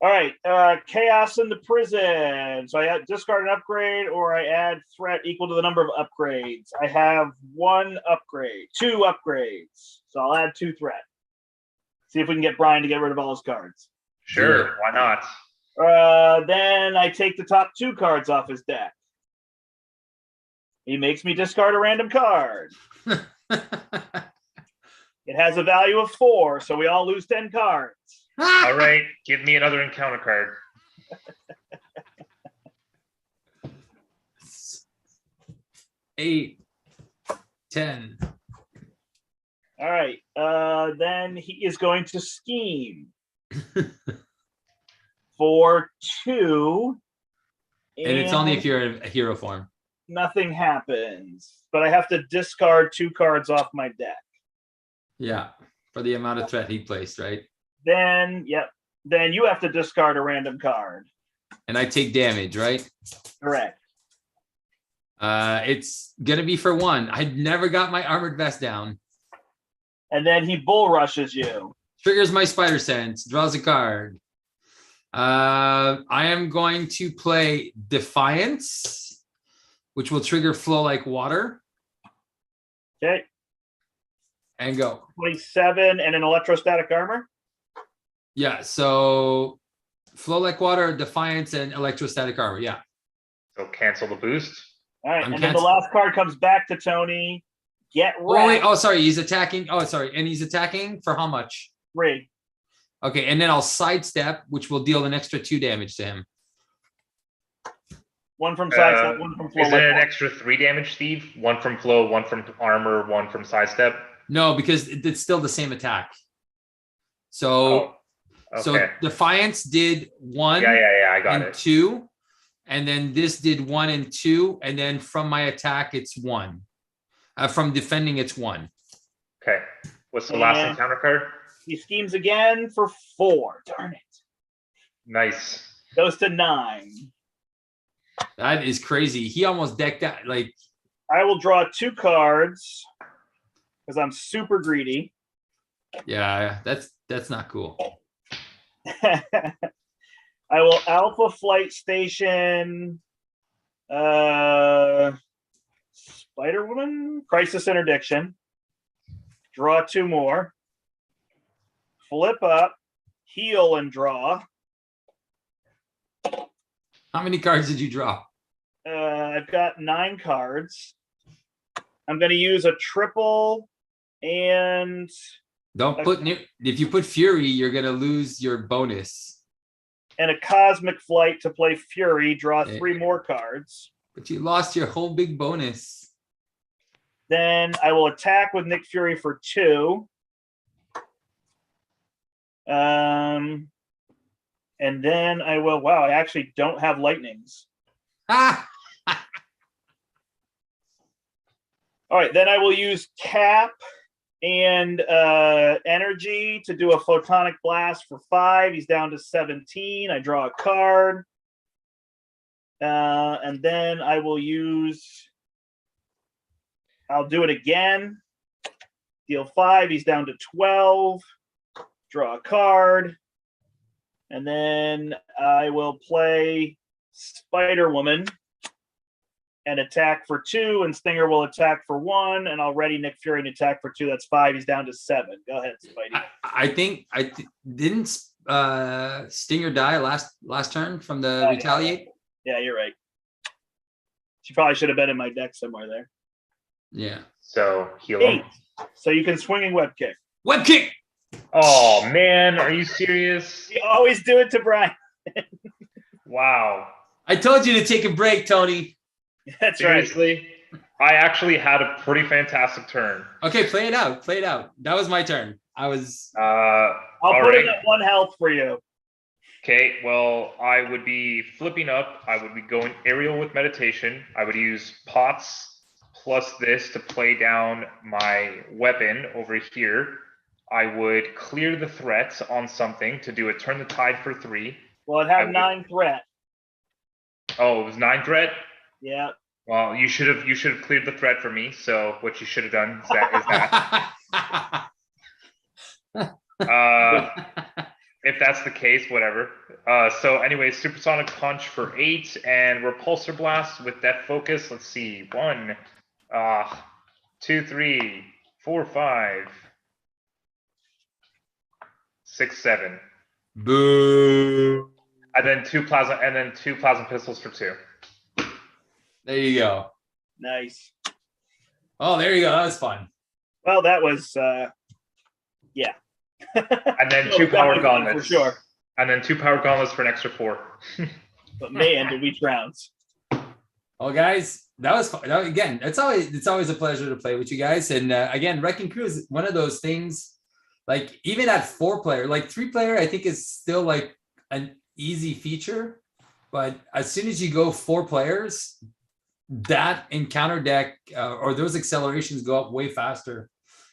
All right, chaos in the prison. So I discard an upgrade, or I add threat equal to the number of upgrades. I have 1 upgrade, 2 upgrades. So I'll add 2 threat. See if we can get Brian to get rid of all his cards. Sure, Yeah. why not? Then I take the top 2 cards off his deck. He makes me discard a random card. It has a value of 4, so we all lose 10 cards. All right, give me another encounter card. 8, 10. All right. Then he is going to scheme for 2. And it's only if you're in a hero form. Nothing happens, but I have to discard 2 cards off my deck. Yeah, for the amount of threat he placed, right? Then, then you have to discard a random card. And I take damage, right? Correct. It's gonna be for 1. I never got my armored vest down. And then he bull rushes you. Triggers my spider sense, draws a card. I am going to play Defiance, which will trigger flow like water. Okay. And go. 27 and an electrostatic armor. Yeah, so flow like water, Defiance, and electrostatic armor. Yeah. So cancel the boost. All right. I'm And then the last card comes back to Tony. Get Oh, wait. wrecked. Oh, sorry. He's attacking. Oh, sorry. And he's attacking for how much? 3. Okay. And then I'll sidestep, which will deal an extra 2 damage to him. 1 from sidestep, 1 from flow. Is it an extra 3 damage, Steve? 1 from flow, 1 from armor, 1 from sidestep? No, because it's still the same attack. So, okay. So Defiance did 1 Yeah, I got and it. 2. And then this did 1 and 2. And then from my attack, it's 1. From defending, it's 1. Okay. What's the last encounter card? He schemes again for 4. Darn it. Nice. Goes to 9. That is crazy. He almost decked out. Like, I will draw 2 cards because I'm super greedy. yeah, that's not cool. I will Alpha Flight Station, Spider Woman, Crisis Interdiction. Draw 2 more. Flip up, heal, and draw. How many cards did you draw? I've got 9 cards. I'm going to use a triple and... Don't put if you put Fury, you're gonna lose your bonus. And a Cosmic Flight to play Fury. Draw 3 more cards. But you lost your whole big bonus. Then I will attack with Nick Fury for 2. And then I will. Wow, I actually don't have lightnings. Ah! All right, then I will use Cap and energy to do a photonic blast for 5. He's down to 17. I draw a card. And then I will I'll do it again. Deal 5. He's down to 12. Draw a card. And then I will play Spider Woman and attack for 2, and Stinger will attack for 1, and I'll ready Nick Fury and attack for 2. That's 5. He's down to 7. Go ahead, Spidey. I think didn't Stinger die last turn from the retaliate? Yeah, you're right. She probably should have been in my deck somewhere there. Yeah. So heal 8. him. So you can swinging web kick. Web kick. Oh man, are you serious? You always do it to Brian. Wow. I told you to take a break, Tony. That's Seriously? I actually had a pretty fantastic turn. Okay, play it out. Play it out. That was my turn. I was. I'll put it at 1 health for you. Okay, well, I would be flipping up. I would be going aerial with meditation. I would use pots plus this to play down my weapon over here. I would clear the threats on something to do a turn the tide for 3. Well, it had 9 threat. Oh, it was 9 threat? Yeah. Well, you should have cleared the threat for me. So what you should have done is that. If that's the case, whatever. So anyway, Supersonic Punch for 8 and Repulsor Blast with Death Focus. Let's see. 1, 2, 3, 4, 5, 6, 7. Boo. And then 2 plasma pistols for 2. There you go. Nice. Oh, there you go. That was fun. Well, that was yeah. And then 2 power gauntlets. For sure. And then 2 power gauntlets for an extra 4. But man, did we trounce. Well, guys, that was fun. Again, it's always a pleasure to play with you guys. And again, Wrecking Crew is one of those things. Like even at 4-player, like 3-player, I think is still like an easy feature. But as soon as you go 4 players, that encounter deck or those accelerations go up way faster.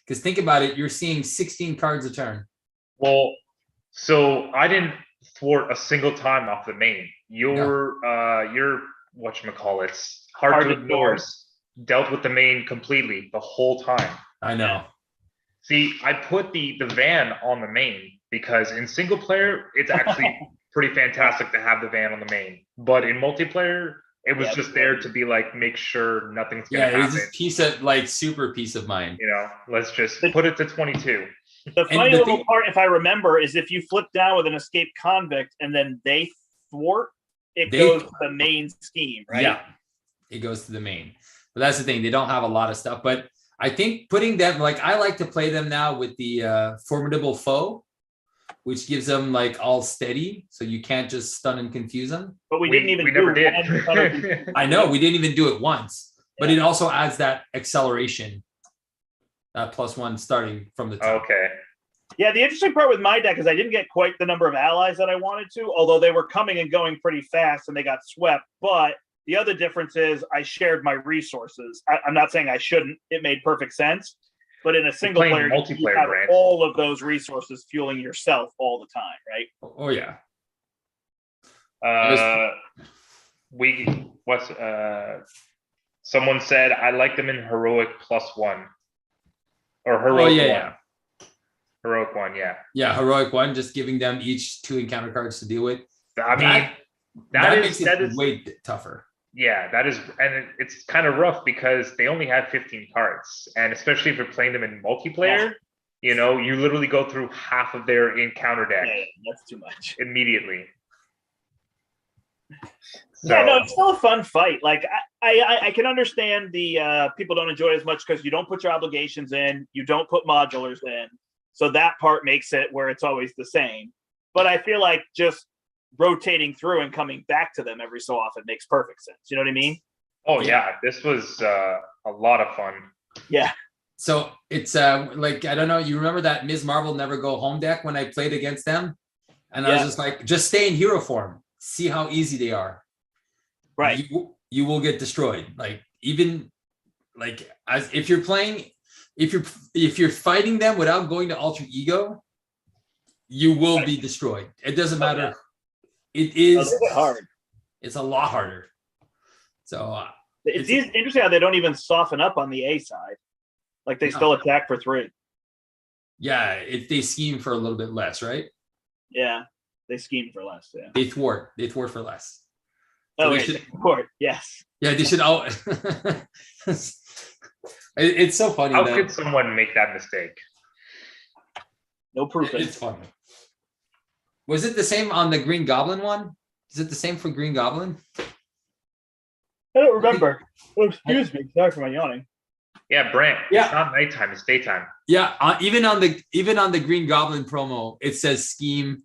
Because think about it, you're seeing 16 cards a turn. Well, so I didn't thwart a single time off the main. Your whatchamacallit, hard to ignore, dealt with the main completely the whole time. I know. See, I put the van on the main because in single player, it's actually pretty fantastic to have the van on the main. But in multiplayer, it was just there to be like, make sure nothing's going to happen. Yeah, it was just super peace of mind. You know, let's just put it to 22. The funny little part, if I remember, is if you flip down with an escaped convict and then they thwart, it goes to the main scheme, right? Yeah, it goes to the main. But that's the thing. They don't have a lot of stuff. But I think putting them, like I like to play them now with the Formidable Foe, which gives them like all steady. So you can't just stun and confuse them. But we didn't even do it. I know, we didn't even do it once. But it also adds that acceleration. +1 starting from the top. Okay. Yeah, the interesting part with my deck is I didn't get quite the number of allies that I wanted to, although they were coming and going pretty fast and they got swept. But the other difference is I shared my resources. I'm not saying I shouldn't. It made perfect sense. But in a single player, you have all of those resources fueling yourself all the time, right? Oh, yeah. Someone said I like them in heroic +1 or Oh heroic yeah, one. yeah. Heroic 1, yeah. Yeah, heroic 1, just giving them each 2 encounter cards to deal with. I mean, that makes it way tougher. Yeah, that is, and it's kind of rough because they only have 15 cards, and especially if you're playing them in multiplayer, you know, you literally go through half of their encounter deck. Yeah, that's too much. Immediately. Yeah, no, it's still a fun fight. Like I can understand the people don't enjoy it as much because you don't put your obligations in, you don't put modulars in, so that part makes it where it's always the same. But I feel like just rotating through and coming back to them every so often makes perfect sense. You know what I mean? Oh yeah, this was a lot of fun. Yeah. So it's like, I don't know, you remember that Ms. Marvel Never Go Home deck when I played against them? And I was just like, just stay in hero form. See how easy they are. Right. You will get destroyed. Like, even like, as if you're playing, if you're fighting them without going to alter ego, you will be destroyed. It doesn't matter. It is hard. It's a lot harder. So it's interesting how they don't even soften up on the A side. Like they still attack for 3. Yeah, if they scheme for a little bit less, right? Yeah, they scheme for less. Yeah, they thwart for less. So thwart. Yes. Yeah, they should all. It's so funny. How could someone make that mistake? No proof. It's funny. Was it the same on the Green Goblin one? Is it the same for Green Goblin? I don't remember. Excuse me. Sorry for my yawning. Yeah, Brandt. Yeah. It's not nighttime. It's daytime. Yeah. Even on the Green Goblin promo, it says scheme,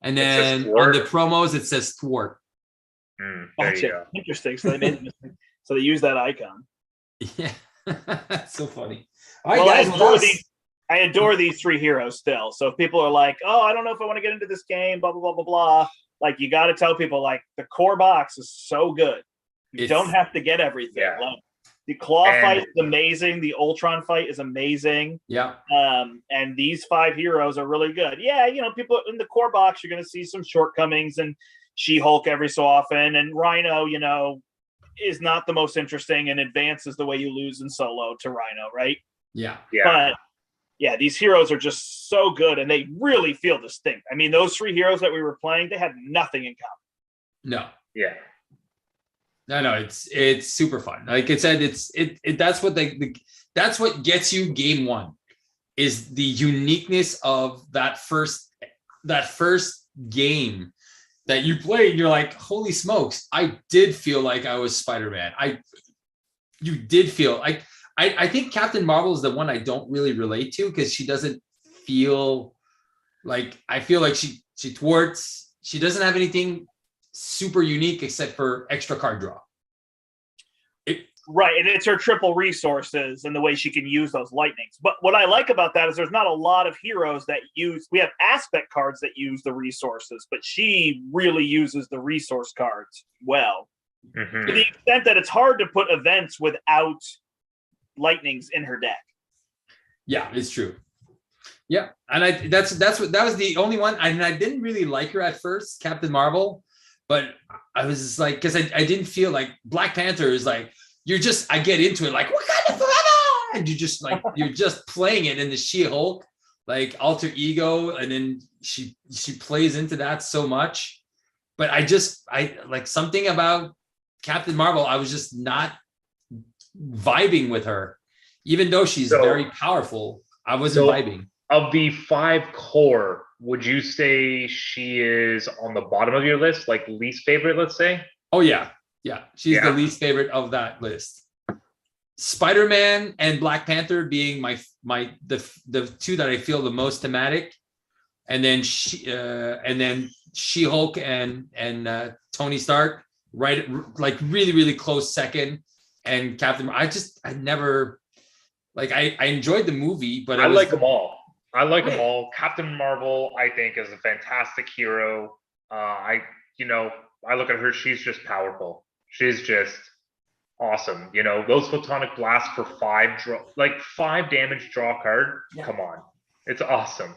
and then on the promos it says thwart. There you go. Interesting. So they made mistake. So they use that icon. Yeah. So funny. All right, guys. I adore these 3 heroes still. So if people are like, "Oh, I don't know if I want to get into this game," blah blah blah blah blah, like you got to tell people like the core box is so good. You don't have to get everything. Yeah. Like, the Claw fight is amazing. The Ultron fight is amazing. Yeah. And these 5 heroes are really good. Yeah, you know, people in the core box, you're going to see some shortcomings, and She-Hulk every so often, and Rhino, you know, is not the most interesting and advances the way you lose in solo to Rhino, right? Yeah. Yeah. But yeah, these heroes are just so good, and they really feel distinct. I mean, those 3 heroes that we were playing, they had nothing in common. No. Yeah. No, it's super fun. Like it said, that's what that's what gets you game 1, is the uniqueness of that first game that you played. And you're like, holy smokes! I did feel like I was Spider-Man. You did feel like. I think Captain Marvel is the one I don't really relate to, because she doesn't feel like, I feel like she thwarts. She doesn't have anything super unique except for extra card draw. Right, and it's her triple resources and the way she can use those lightnings. But what I like about that is there's not a lot of heroes that use. We have aspect cards that use the resources, but she really uses the resource cards well. Mm-hmm. To the extent that it's hard to put events without lightnings in her deck. Yeah, it's true. Yeah, and that was the only one. I didn't really like her at first, Captain Marvel, but I was just like, because I didn't feel like Black Panther is like, I get into it like, what kind of forever, and you're just playing it in the She-Hulk like alter ego, and then she plays into that so much. But I like something about Captain Marvel, I was just not vibing with her, even though she's very powerful. I wasn't vibing. Of the 5 core, would you say she is on the bottom of your list, like least favorite, let's say? Oh yeah, she's the least favorite of that list. Spider-Man and Black Panther being the 2 that I feel the most thematic, and then She-Hulk and Tony Stark, right, like really really close second. And Captain, I never, like, I enjoyed the movie, but I like them all. Them all. Captain Marvel, I think, is a fantastic hero. I look at her, she's just powerful. She's just awesome. You know, those photonic blasts for 5 damage draw card. Yeah. Come on. It's awesome.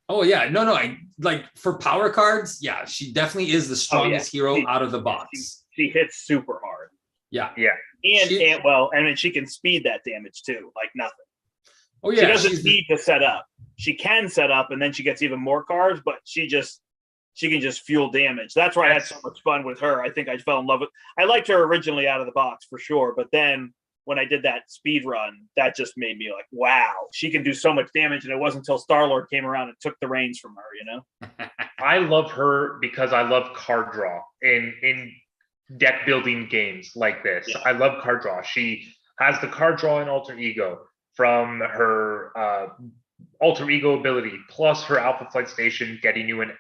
Oh yeah, no. I like for power cards. Yeah, she definitely is the strongest hero out of the box. She hits super hard. Yeah, And then she can speed that damage too, like nothing. Oh yeah, she doesn't need to set up. She can set up, and then she gets even more cards, but she can just fuel damage. That's why I had so much fun with her. I think I fell in love with. I liked her originally out of the box for sure, but then when I did that speed run, that just made me like, wow, she can do so much damage. And it wasn't until Star-Lord came around and took the reins from her, you know? I love her because I love card draw in deck building games like this. Yeah. I love card draw. She has the card draw in Alter Ego from her Alter Ego ability, plus her Alpha Flight Station netting you an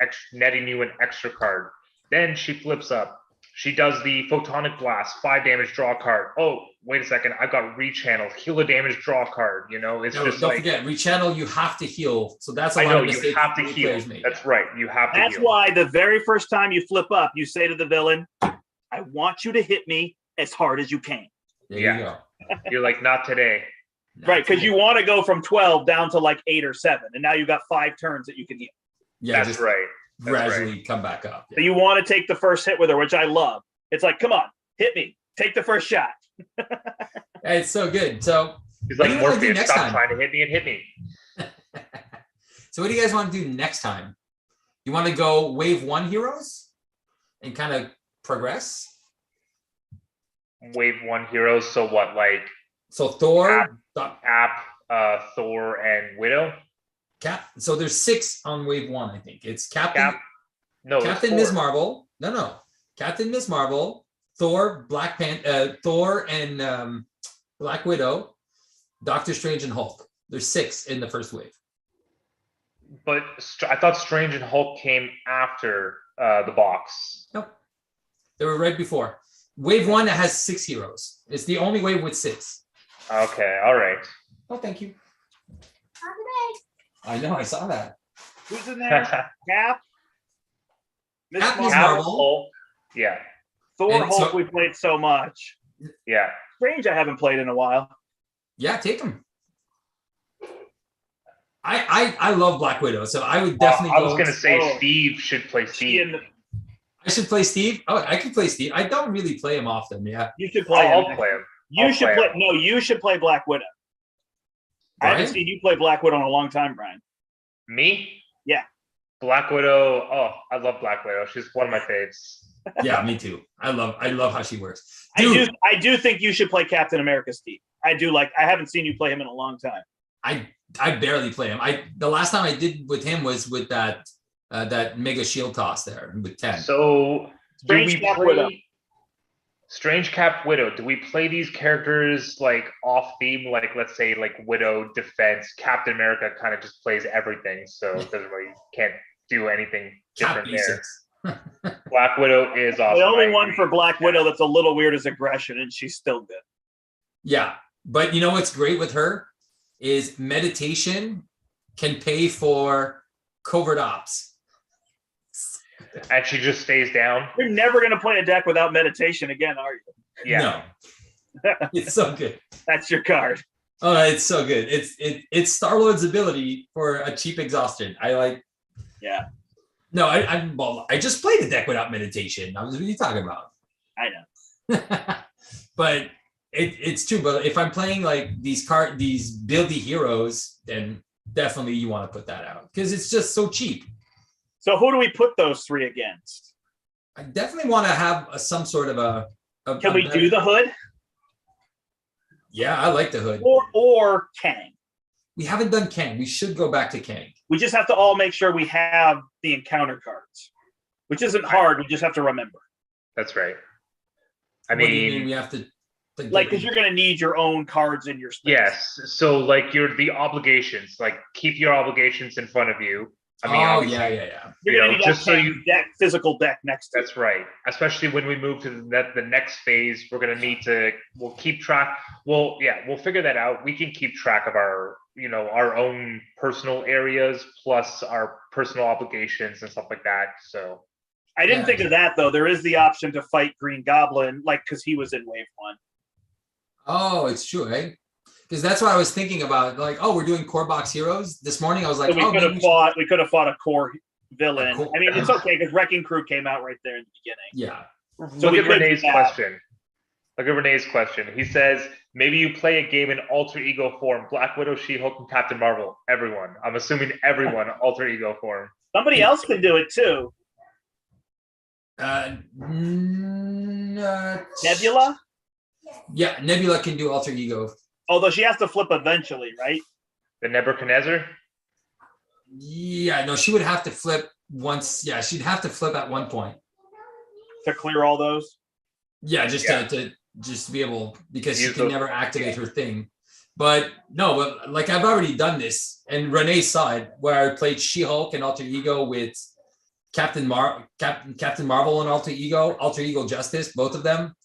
extra card. Then she flips up. She does the Photonic Blast, 5 damage, draw a card. Oh, wait a second, I've got Rechannel, heal a damage, draw a card. You know, it's just don't forget, Rechannel, you have to heal. So that's a lot of mistakes. You have to heal. That's right. You have to heal. That's why the very first time you flip up, you say to the villain, I want you to hit me as hard as you can. There you go. You're like, not today. Right, because you want to go from 12 down to like 8 or 7, and now you've got 5 turns that you can heal. Yeah, that's right. Gradually come back up. So you want to take the first hit with her, which I love. It's like, come on, hit me. Take the first shot. It's so good. So he's like, Morpheus, stop trying to hit me and hit me. So what do you guys want to do next time? You want to go wave 1 heroes and kind of progress? Wave 1 heroes. So what, like? So Thor, Thor, and Widow. So there's 6 on wave 1, I think. It's Captain Ms. Marvel. No. Captain Ms. Marvel, Thor, Thor and Black Widow, Doctor Strange and Hulk. There's 6 in the first wave. But I thought Strange and Hulk came after the box. Nope. They were right before. Wave 1 has 6 heroes. It's the only wave with 6. Okay, all right. Oh, thank you. I know, I saw that. Who's in there? Cap? Ms. Marvel. Hulk. Yeah. Thor, Hulk, we played so much. Yeah. Strange, I haven't played in a while. Yeah, take him. I love Black Widow, so I would definitely I was going to say Steve should play Steve. I should play Steve? Oh, I can play Steve. I don't really play him often, yeah. You should play him. I'll play him. You should play Black Widow. Brian? I haven't seen you play Black Widow in a long time, Brian. Me? Yeah. Black Widow. Oh, I love Black Widow. She's one of my faves. Yeah, me too. I love how she works. Dude, I do think you should play Captain America, Steve. I haven't seen you play him in a long time. I barely play him. The last time I did with him was with that mega shield toss there with 10. So Strange Cap Widow. Do we play these characters like off theme? Like, let's say like Widow defense. Captain America kind of just plays everything, so it doesn't really can't do anything different there. Black Widow is awesome. The only one for Black Widow that's a little weird is aggression, and she's still good. Yeah, but you know what's great with her is meditation can pay for covert ops. And she just stays down. You're never going to play a deck without meditation again, are you? Yeah. No. It's so good. That's your card. Oh, it's so good. It's Star-Lord's ability for a cheap exhaustion. Yeah. No, I just played a deck without meditation. What are you talking about? I know. But it's true. But if I'm playing like these buildy heroes, then definitely you want to put that out because it's just so cheap. So who do we put those 3 against? I definitely want to have some sort of a Can we do the Hood? Yeah, I like the Hood. Or Kang. We haven't done Kang. We should go back to Kang. We just have to all make sure we have the encounter cards, which isn't hard. We just have to remember. That's right. What do you mean we have to? Because you're going to need your own cards in your space. Yes. So like the obligations, like keep your obligations in front of you. I mean, yeah. You're going to need just so physical deck next to That's right. Especially when we move to the next phase, we're going to need we'll keep track. We'll figure that out. We can keep track of our own personal areas plus our personal obligations and stuff like that. So I didn't think of that though. There is the option to fight Green Goblin, because he was in wave 1. Oh, it's true, eh? Because that's what I was thinking about. Like, oh, we're doing core box heroes this morning. I was like, so we could have fought a core villain. I mean, it's okay because Wrecking Crew came out right there in the beginning. Yeah. So look at Renee's question. Look at Renee's question. He says, maybe you play a game in alter ego form. Black Widow, She-Hulk, and Captain Marvel. Everyone. I'm assuming everyone alter ego form. Somebody else can do it too. Nebula? Yeah, Nebula can do alter ego. Although she has to flip eventually, right? The Nebuchadnezzar? Yeah, no, she would have to flip once. Yeah, she'd have to flip at one point. To clear all those? Yeah, to be able, because she can never activate her thing. But no, but like I've already done this, and Renee's side where I played She-Hulk and alter ego with Captain Marvel and alter ego Justice, both of them.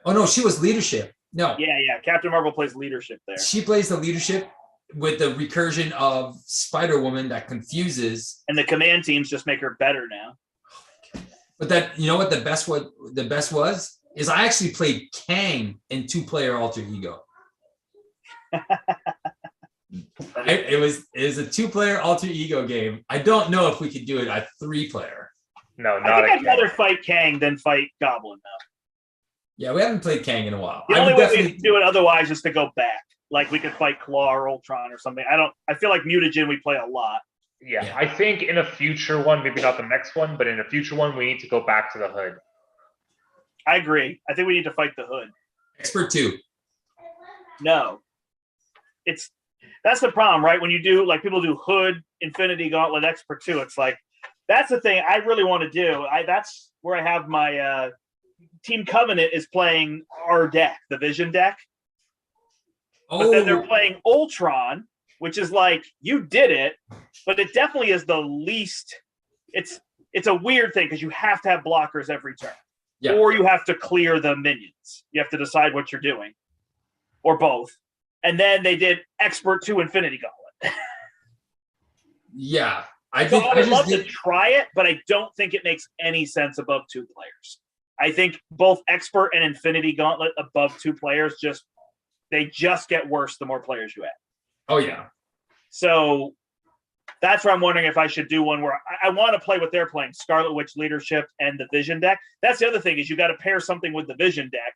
Oh no, she was leadership. No. Yeah. Captain Marvel plays leadership there. She plays the leadership with the recursion of Spider-Woman that confuses. And the command teams just make her better now. But that, you know what the best was is I actually played Kang in 2-player alter ego. It was a 2-player alter ego game. I don't know if we could do it at 3-player. No, not. I think I'd rather fight Kang than fight Goblin though. Yeah, we haven't played Kang in a while. The only way we could do it otherwise is to go back. Like we could fight Claw or Ultron or something. I feel like Mutagen we play a lot. Yeah, I think in a future one, maybe not the next one, but in a future one, we need to go back to the Hood. I agree. I think we need to fight the Hood. Expert 2. No. That's the problem, right? When you do, like people do Hood, Infinity Gauntlet, Expert 2, it's like, that's the thing I really want to do. That's where I have my Team Covenant is playing our deck, the Vision deck. But then they're playing Ultron, which is like, you did it, but it definitely is the least. It's a weird thing because you have to have blockers every turn. Yeah. Or you have to clear the minions. You have to decide what you're doing. Or both. And then they did Expert 2 Infinity Gauntlet. Yeah. I would love to try it, but I don't think it makes any sense above 2 players. I think both Expert and Infinity Gauntlet above 2 players they just get worse the more players you add. Oh, yeah. So that's where I'm wondering if I should do one where I want to play what they're playing, Scarlet Witch Leadership and the Vision deck. That's the other thing is you got to pair something with the Vision deck.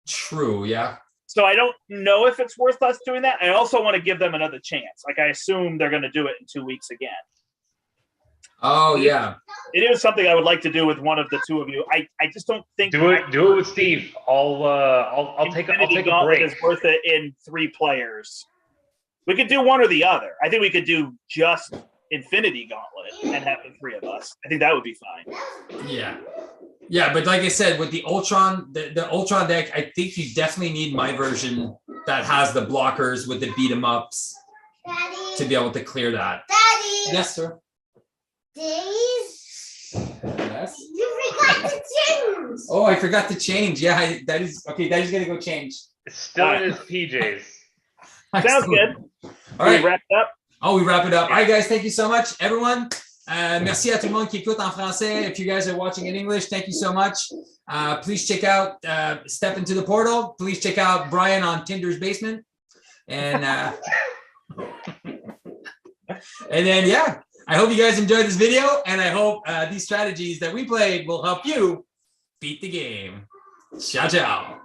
True, yeah. So I don't know if it's worth us doing that. I also want to give them another chance. Like I assume they're going to do it in 2 weeks again. Oh, yeah. It is something I would like to do with one of the 2 of you. I just don't think do it with Steve. I'll take a break. Is worth it in 3 players. We could do one or the other. I think we could do just Infinity Gauntlet and have the 3 of us. I think that would be fine. Yeah. Yeah, but like I said, with the Ultron, the Ultron deck, I think you definitely need my version that has the blockers with the beat 'em ups to be able to clear that. Daddy. Yes, sir. Yes. You forgot to change. Oh, I forgot to change. Yeah, Daddy's gonna go change. It's still in his PJs. Sounds good. All right. We wrap it up. Oh, we wrap it up. All right, guys. Thank you so much, everyone. Merci à tout le monde qui écoute en français. If you guys are watching in English, thank you so much. Please check out Step Into the Portal. Please check out Brian on Tinder's Basement. And and then, yeah, I hope you guys enjoyed this video. And I hope these strategies that we played will help you beat the game. Ciao, ciao.